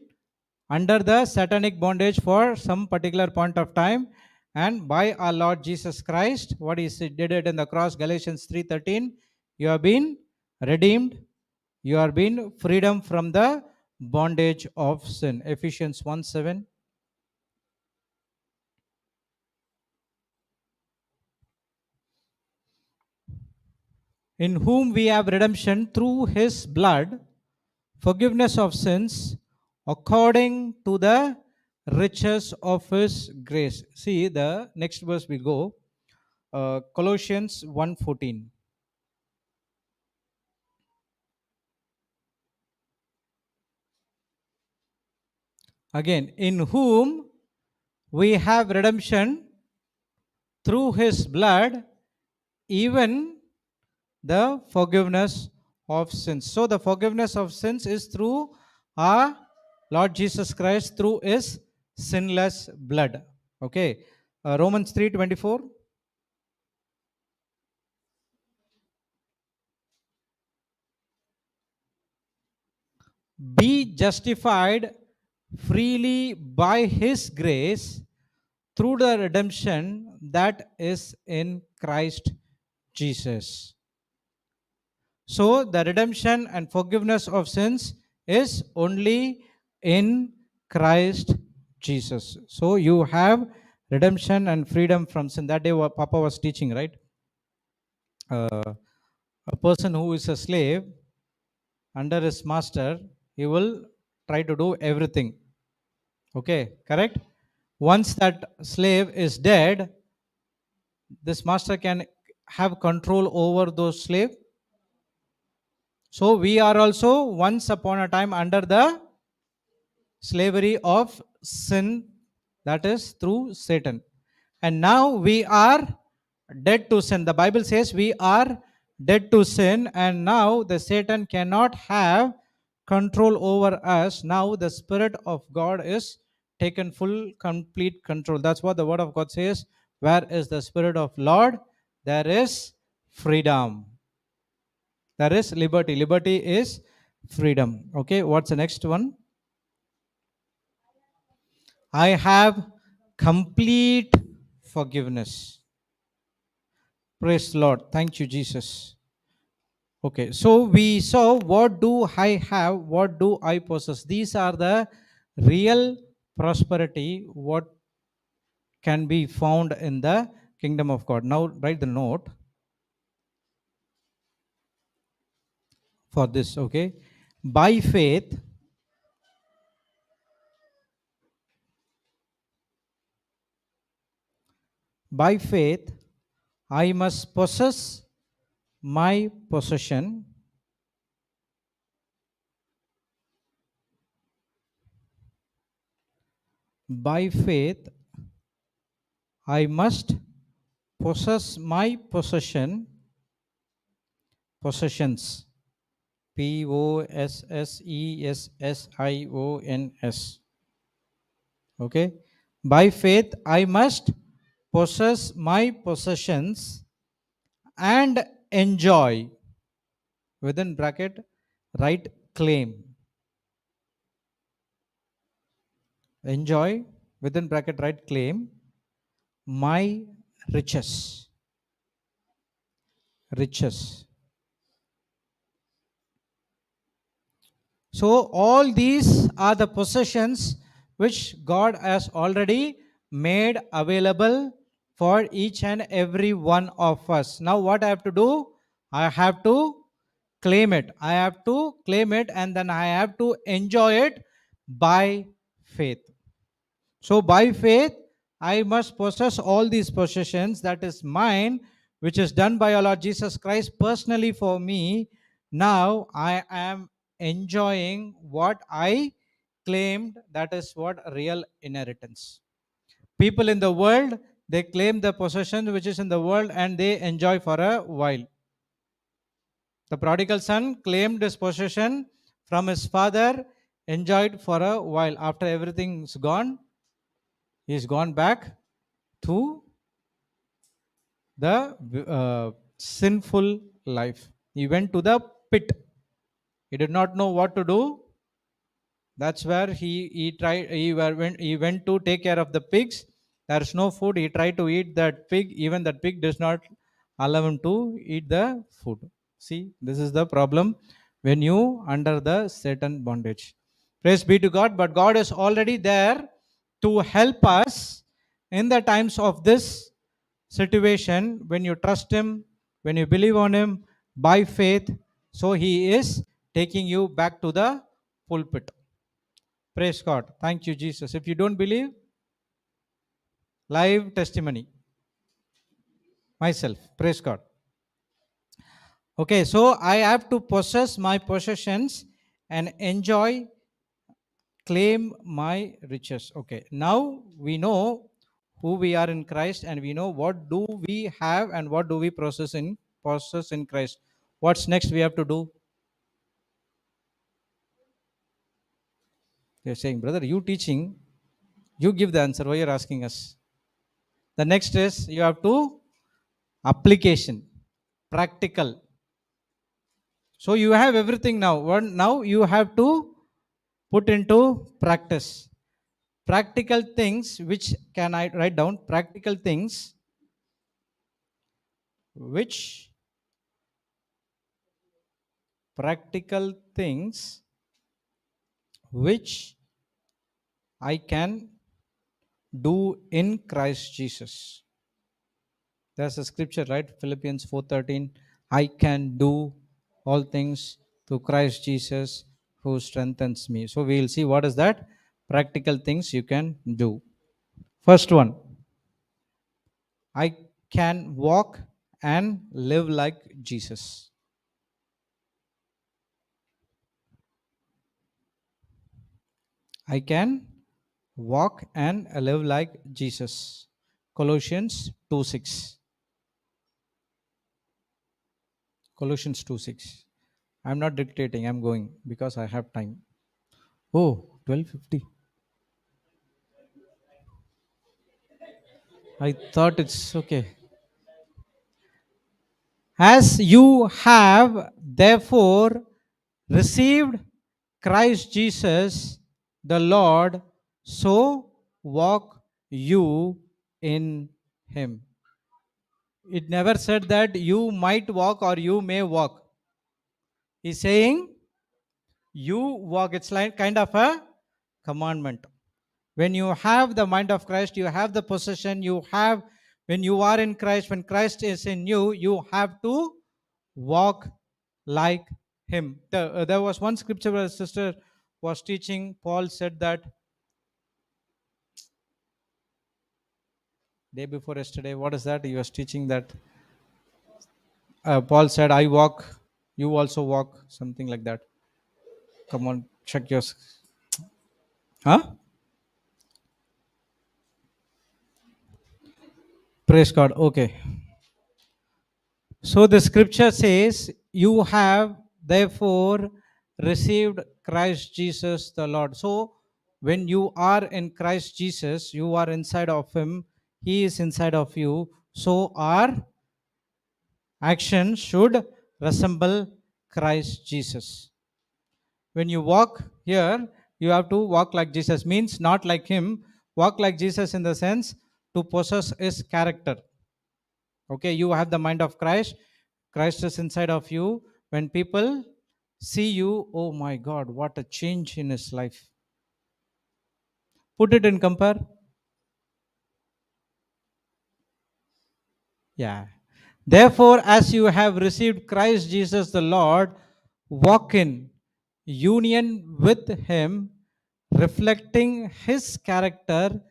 under the satanic bondage for some particular point of time, and by our Lord Jesus Christ, what he did it in the cross, Galatians 3:13, you have been redeemed, you are been freedom from the bondage of sin. Ephesians 1:7. In whom we have redemption through his blood, forgiveness of sins, according to the riches of his grace. See the next verse we go, Colossians 1:14. Again, in whom we have redemption through his blood, even the forgiveness of sins. So the forgiveness of sins is through our Lord Jesus Christ, through his sinless blood. Okay. Romans 3:24. Be justified freely by his grace through the redemption that is in Christ Jesus. So the redemption and forgiveness of sins is only in Christ Jesus. So you have redemption and freedom from sin. That day what Papa was teaching, right? A person who is a slave under his master, he will try to do everything. Okay, correct? Once that slave is dead, this master can have control over those slave. So we are also once upon a time under the slavery of sin, that is through Satan. And now we are dead to sin. The Bible says we are dead to sin, and now the Satan cannot have control over us. Now the Spirit of God is taken full, complete control. That's what the Word of God says. Where is the Spirit of Lord? There is freedom. There is liberty. Liberty is freedom. Okay, what's the next one? I have complete forgiveness. Praise the Lord. Thank you, Jesus. Okay, so we saw what do I have, what do I possess. These are the real prosperity, what can be found in the kingdom of God. Now write the note for this, okay? By faith, I must possess my possession. By faith, I must possess my possessions. Possessions. Okay. By faith, I must possess my possessions and enjoy, within bracket, right claim. Enjoy, within bracket, right claim, my riches. Riches. So all these are the possessions which God has already made available for each and every one of us. Now what I have to do? I have to claim it. I have to claim it, and then I have to enjoy it by faith. So by faith, I must possess all these possessions that is mine, which is done by our Lord Jesus Christ personally for me. Now I am enjoying what I claimed, that is what real inheritance. People in the world, they claim the possession which is in the world and they enjoy for a while. The prodigal son claimed his possession from his father, enjoyed for a while. After everything's gone, he's gone back to the sinful life. He went to the pit. He did not know what to do. That's where he went to take care of the pigs. There's no food. He tried to eat that pig. Even that pig does not allow him to eat the food. See, this is the problem when you under the Satan bondage. Praise be to God. But God is already there to help us in the times of this situation. When you trust Him, when you believe on Him by faith, so He is taking you back to the pulpit. Praise God. Thank you, Jesus. If you don't believe, live testimony. Myself. Praise God. Okay, so I have to possess my possessions and enjoy, claim my riches. Okay, now we know who we are in Christ, and we know what do we have and what do we possess in Christ. What's next we have to do? They're saying, brother, you teaching, you give the answer. Why you're asking us? The next is you have to application, practical. So you have everything now. Now you have to put into practice. Practical things, which can I write down? Practical things which I can do in Christ Jesus. There's a scripture, right? Philippians 4:13. I can do all things through Christ Jesus who strengthens me. So we'll see what is that practical things you can do. First one, I can walk and live like Jesus. I can walk and live like Jesus. Colossians 2:6. Colossians 2:6. I'm not dictating, I'm going because I have time. Oh, 12:50. I thought it's okay. As you have therefore received Christ Jesus the Lord, so walk you in Him. It never said that you might walk or you may walk. He's saying you walk. It's like kind of a commandment. When you have the mind of Christ, you have the possession, you have, when you are in Christ, when Christ is in you, you have to walk like Him. There was one scripture where a sister was teaching. Paul said that day before yesterday. What is that? He was teaching that Paul said, I walk, you also walk, something like that. Come on, check your. Huh? Praise God. Okay. So the scripture says, you have therefore received Christ Jesus the Lord. So when you are in Christ Jesus, you are inside of Him, He is inside of you. So our action should resemble Christ Jesus. When you walk here, you have to walk like Jesus. Means not like Him. Walk like Jesus in the sense, to possess his character. Okay, you have the mind of Christ. Christ is inside of you. When people see you, oh my God, what a change in his life. Put it in compare. Yeah. Therefore, as you have received Christ Jesus the Lord, walk in union with him, reflecting his character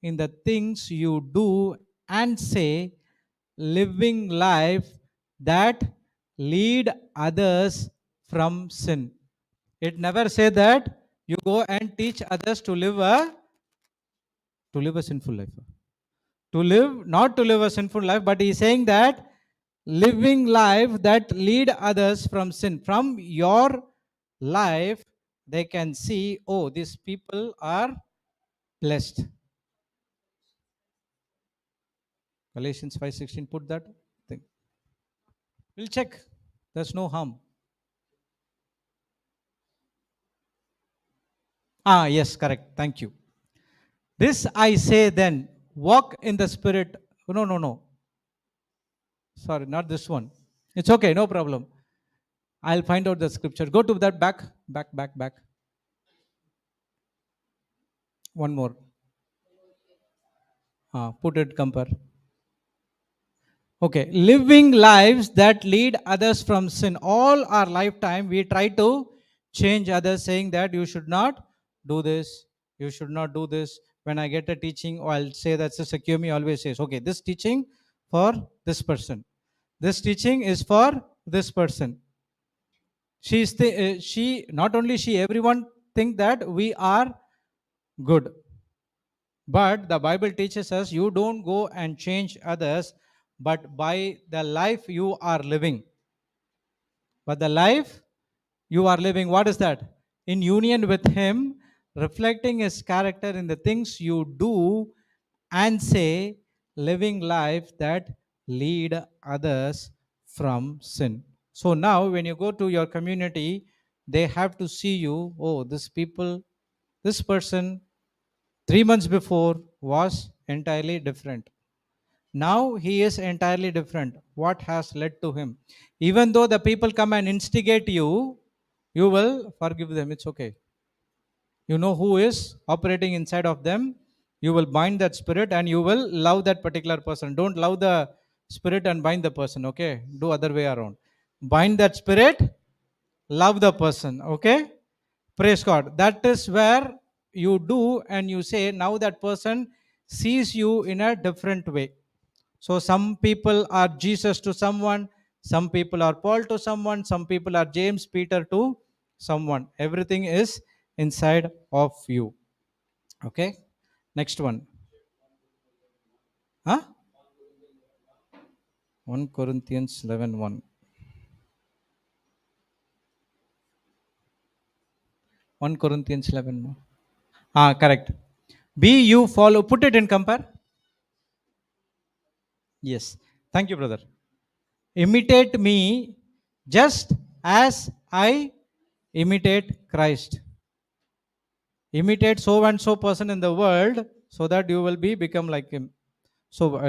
in the things you do and say, living life that lead others from sin. It never say that you go and teach others to live a sinful life. To live, not to live a sinful life, but he's saying that living life that lead others from sin. From your life, they can see, oh, these people are blessed. Galatians 5:16, put that thing. We'll check. There's no harm. Yes, correct. Thank you. This I say then, walk in the spirit. No. Sorry, not this one. It's okay, no problem. I'll find out the scripture. Go to that back. One more. Put it, compare. Okay, living lives that lead others from sin. All our lifetime, we try to change others, saying that you should not do this, you should not do this. When I get a teaching, I'll say that Sister Kyumi always says, okay, this teaching for this person. This teaching is for this person. She not only she, everyone think that we are good. But the Bible teaches us you don't go and change others, but by the life you are living. But the life you are living, what is that? In union with him, reflecting his character in the things you do and say, living life that lead others from sin. So now when you go to your community, they have to see you, oh, this person 3 months before was entirely different. Now he is entirely different. What has led to him? Even though the people come and instigate you, you will forgive them. It's okay. You know who is operating inside of them. You will bind that spirit and you will love that particular person. Don't love the spirit and bind the person. Okay? Do other way around. Bind that spirit, love the person. Okay? Praise God. That is where you do and you say, now that person sees you in a different way. So some people are Jesus to someone, some people are Paul to someone, some people are James, Peter to someone. Everything is inside of you. Okay. Next one. 1 Corinthians 11:1. 1 Corinthians 11:1. Correct. Be you follow. Put it in compare. Yes. Thank you, brother. Imitate me just as I imitate Christ. Imitate so and so person in the world so that you will become like him. So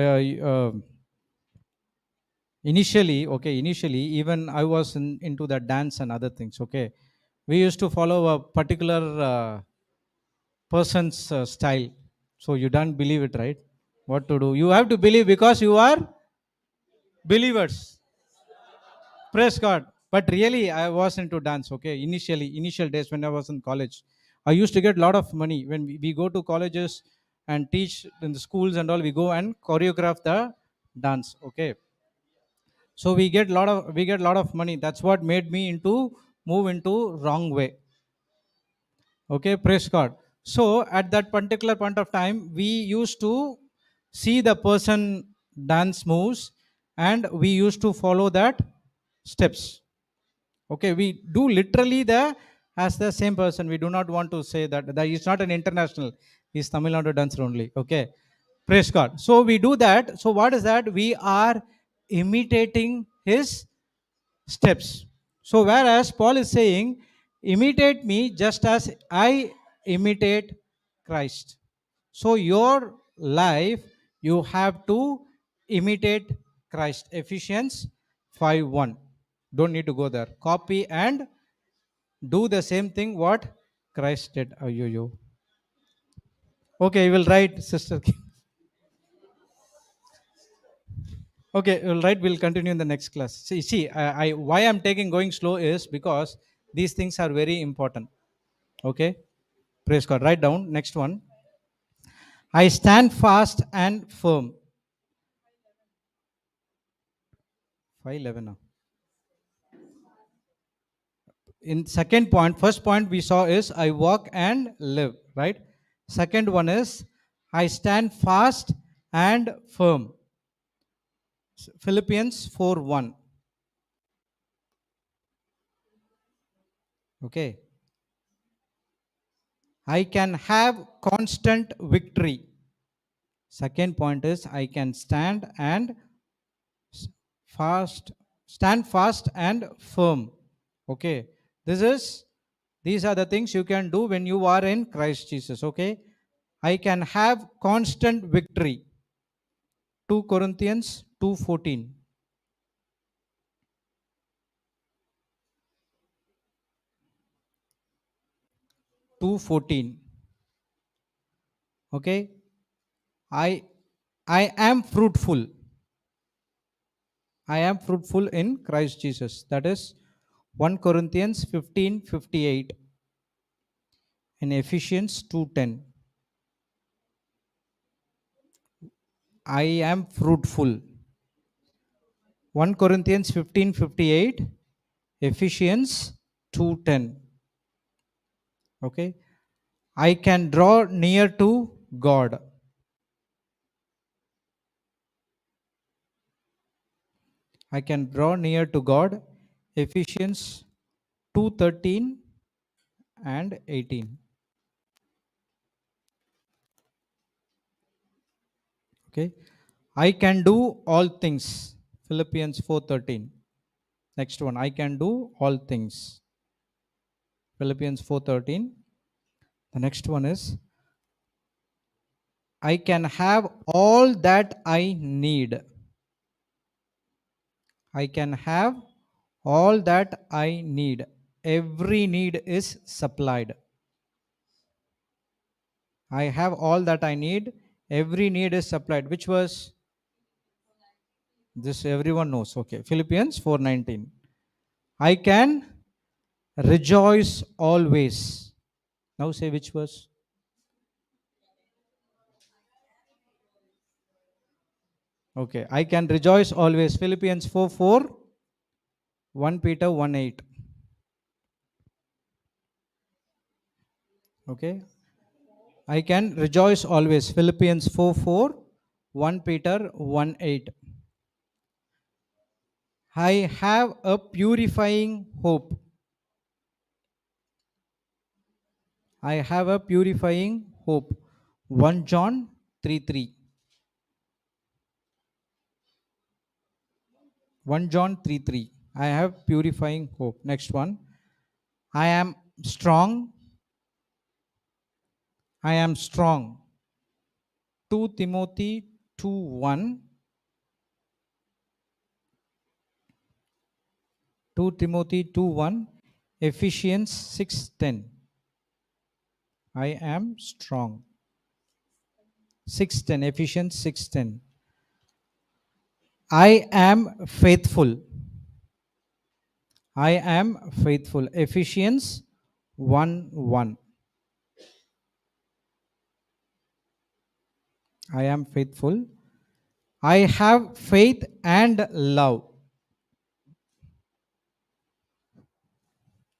initially even I was into the dance and other things. Okay, we used to follow a particular person's style. So you don't believe it, right? What to do? You have to believe because you are believers. Praise God. But really, I was into dance. Okay, initial days when I was in college, I used to get a lot of money when we go to colleges and teach in the schools and all. We go and choreograph the dance. Okay, so we get lot of money. That's what made me move into wrong way. Okay, praise God. So at that particular point of time, we used to see the person dance moves, and we used to follow that steps. Okay, we do literally as the same person. We do not want to say that he's not an international. He's Tamil Nadu dancer only. Okay, praise God. So we do that. So what is that? We are imitating his steps. So whereas Paul is saying, imitate me just as I imitate Christ. So your life, You have to imitate Christ. Ephesians 5:1. Don't need to go there. Copy and do the same thing what Christ did. Yo. Okay, you will write, sister. Okay, all right. We'll continue in the next class. Why I'm taking going slow is because these things are very important. Okay, praise God. Write down next one. I stand fast and firm. 5:11. In second point, first point we saw is I walk and live. Right. Second one is I stand fast and firm. Philippians 4:1. Okay. I can have constant victory. Second point is I can stand fast and firm. Okay. These are the things you can do when you are in Christ Jesus. Okay. I can have constant victory. 2 Corinthians 2:14. 2:14. Okay. I am fruitful. I am fruitful in Christ Jesus. That is 1 Corinthians 15:58. In Ephesians 2:10. I am fruitful. 1 Corinthians 15:58. Ephesians 2:10. Okay. I can draw near to God. I can draw near to God. Ephesians 2:13 and 18. Okay. I can do all things. Philippians 4:13. Next one. I can do all things. Philippians 4:13. The next one is I can have all that I need. I can have all that I need. Every need is supplied. I have all that I need. Every need is supplied. Which was this? Everyone knows. Okay. Philippians 4:19. I can rejoice always. Now say which verse? Okay. I can rejoice always. Philippians 4:4. 1 Peter 1:8. Okay. I can rejoice always. Philippians 4:4. 1 Peter 1:8. I have a purifying hope. I have a purifying hope. 1 John 3:3. 1 John 3:3. I have purifying hope. Next one. I am strong. I am strong. 2 Timothy 2:1. 2 Timothy 2:1. Ephesians 6:10. I am strong. 6:10. Ephesians 6:10. I am faithful. I am faithful. Ephesians 1:1. I am faithful. I have faith and love.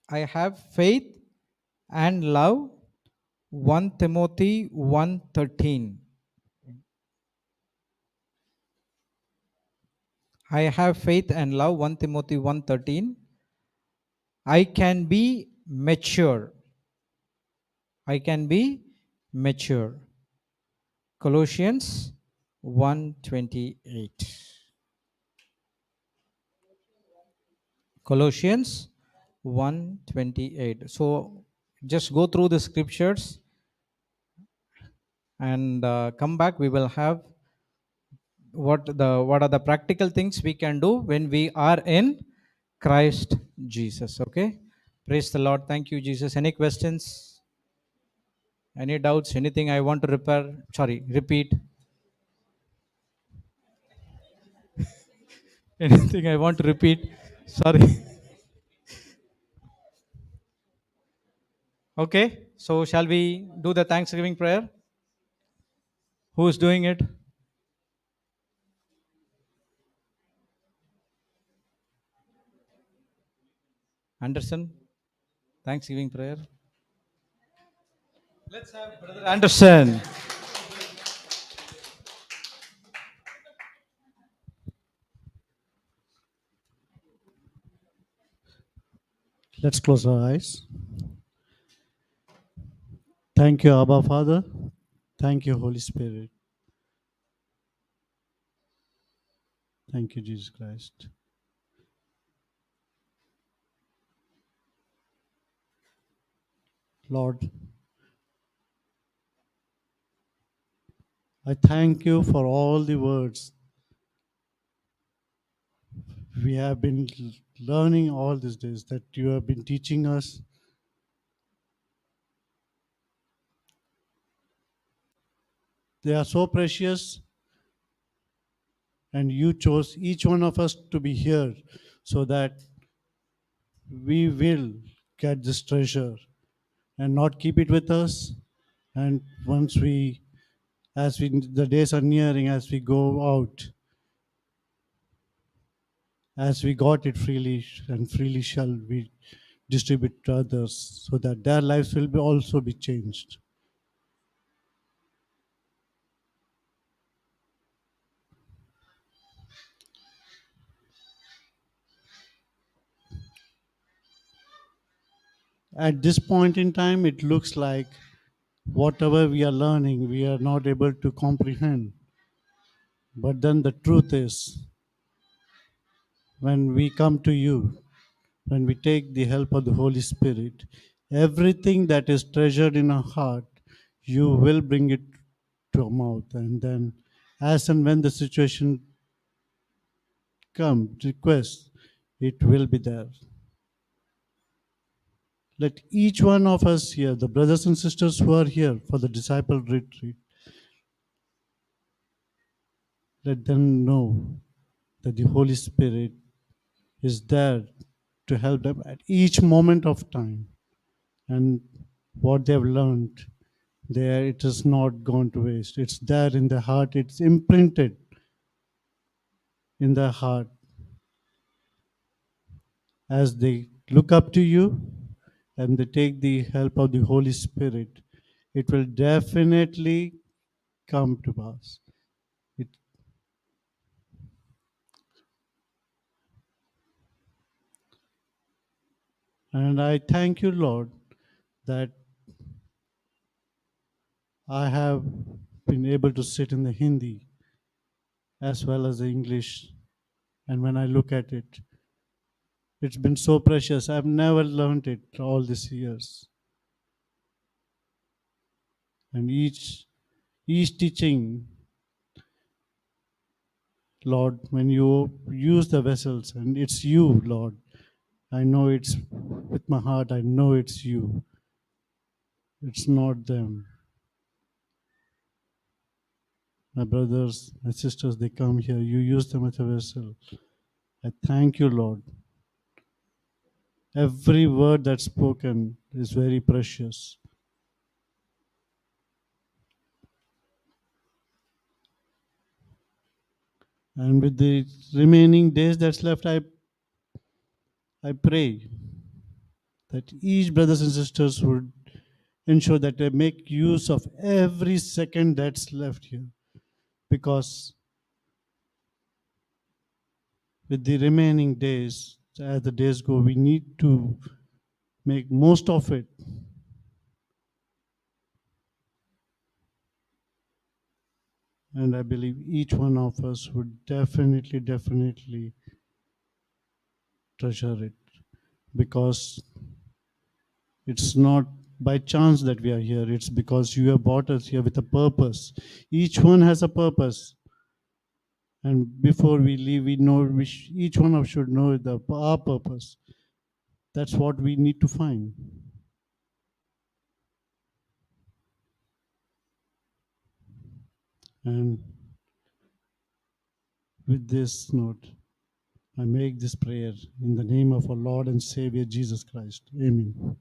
I have faith and love. 1 Timothy 1:13. I have faith and love. 1 Timothy 1:13. I can be mature. I can be mature. Colossians 1:28. Colossians 1:28. So just go through the scriptures and come back. We will have what are the practical things we can do when we are in Christ Jesus. Okay, praise the Lord. Thank you, Jesus. Any questions, any doubts, anything I want to repeat? Anything I want to repeat? Sorry. Okay, so shall we do the Thanksgiving prayer? Who is doing it? Anderson, Thanksgiving prayer. Let's have Brother Anderson. Let's close our eyes. Thank you, Abba Father. Thank you, Holy Spirit. Thank you, Jesus Christ. Lord, I thank you for all the words we have been learning all these days, that you have been teaching us. They are so precious, and you chose each one of us to be here so that we will get this treasure and not keep it with us. And once the days are nearing, as we go out, as we got it freely, and freely shall we distribute to others, so that their lives will also be changed. At this point in time, it looks like whatever we are learning, we are not able to comprehend. But then the truth is, when we come to you, when we take the help of the Holy Spirit, everything that is treasured in our heart, you will bring it to our mouth. And then, as and when the situation comes, request, it will be there. Let each one of us here, the brothers and sisters who are here for the disciple retreat, let them know that the Holy Spirit is there to help them at each moment of time. And what they have learned there, it is not gone to waste. It's there in their heart. It's imprinted in their heart. As they look up to you and they take the help of the Holy Spirit, it will definitely come to pass. And I thank you, Lord, that I have been able to sit in the Hindi as well as the English. And when I look at it, it's been so precious. I've never learned it all these years. And each teaching, Lord, when you use the vessels, and it's you, Lord, I know it's with my heart, I know it's you. It's not them. My brothers, my sisters, they come here. You use them as a vessel. I thank you, Lord. Every word that's spoken is very precious. And with the remaining days that's left, I pray that each brothers and sisters would ensure that they make use of every second that's left here. Because with the remaining days, as the days go, we need to make most of it. And I believe each one of us would definitely treasure it, because it's not by chance that we are here. It's because you have brought us here with a purpose. Each one has a purpose. And before we leave, we know each one of us should know our purpose. That's what we need to find. And with this note, I make this prayer in the name of our Lord and Savior Jesus Christ. Amen.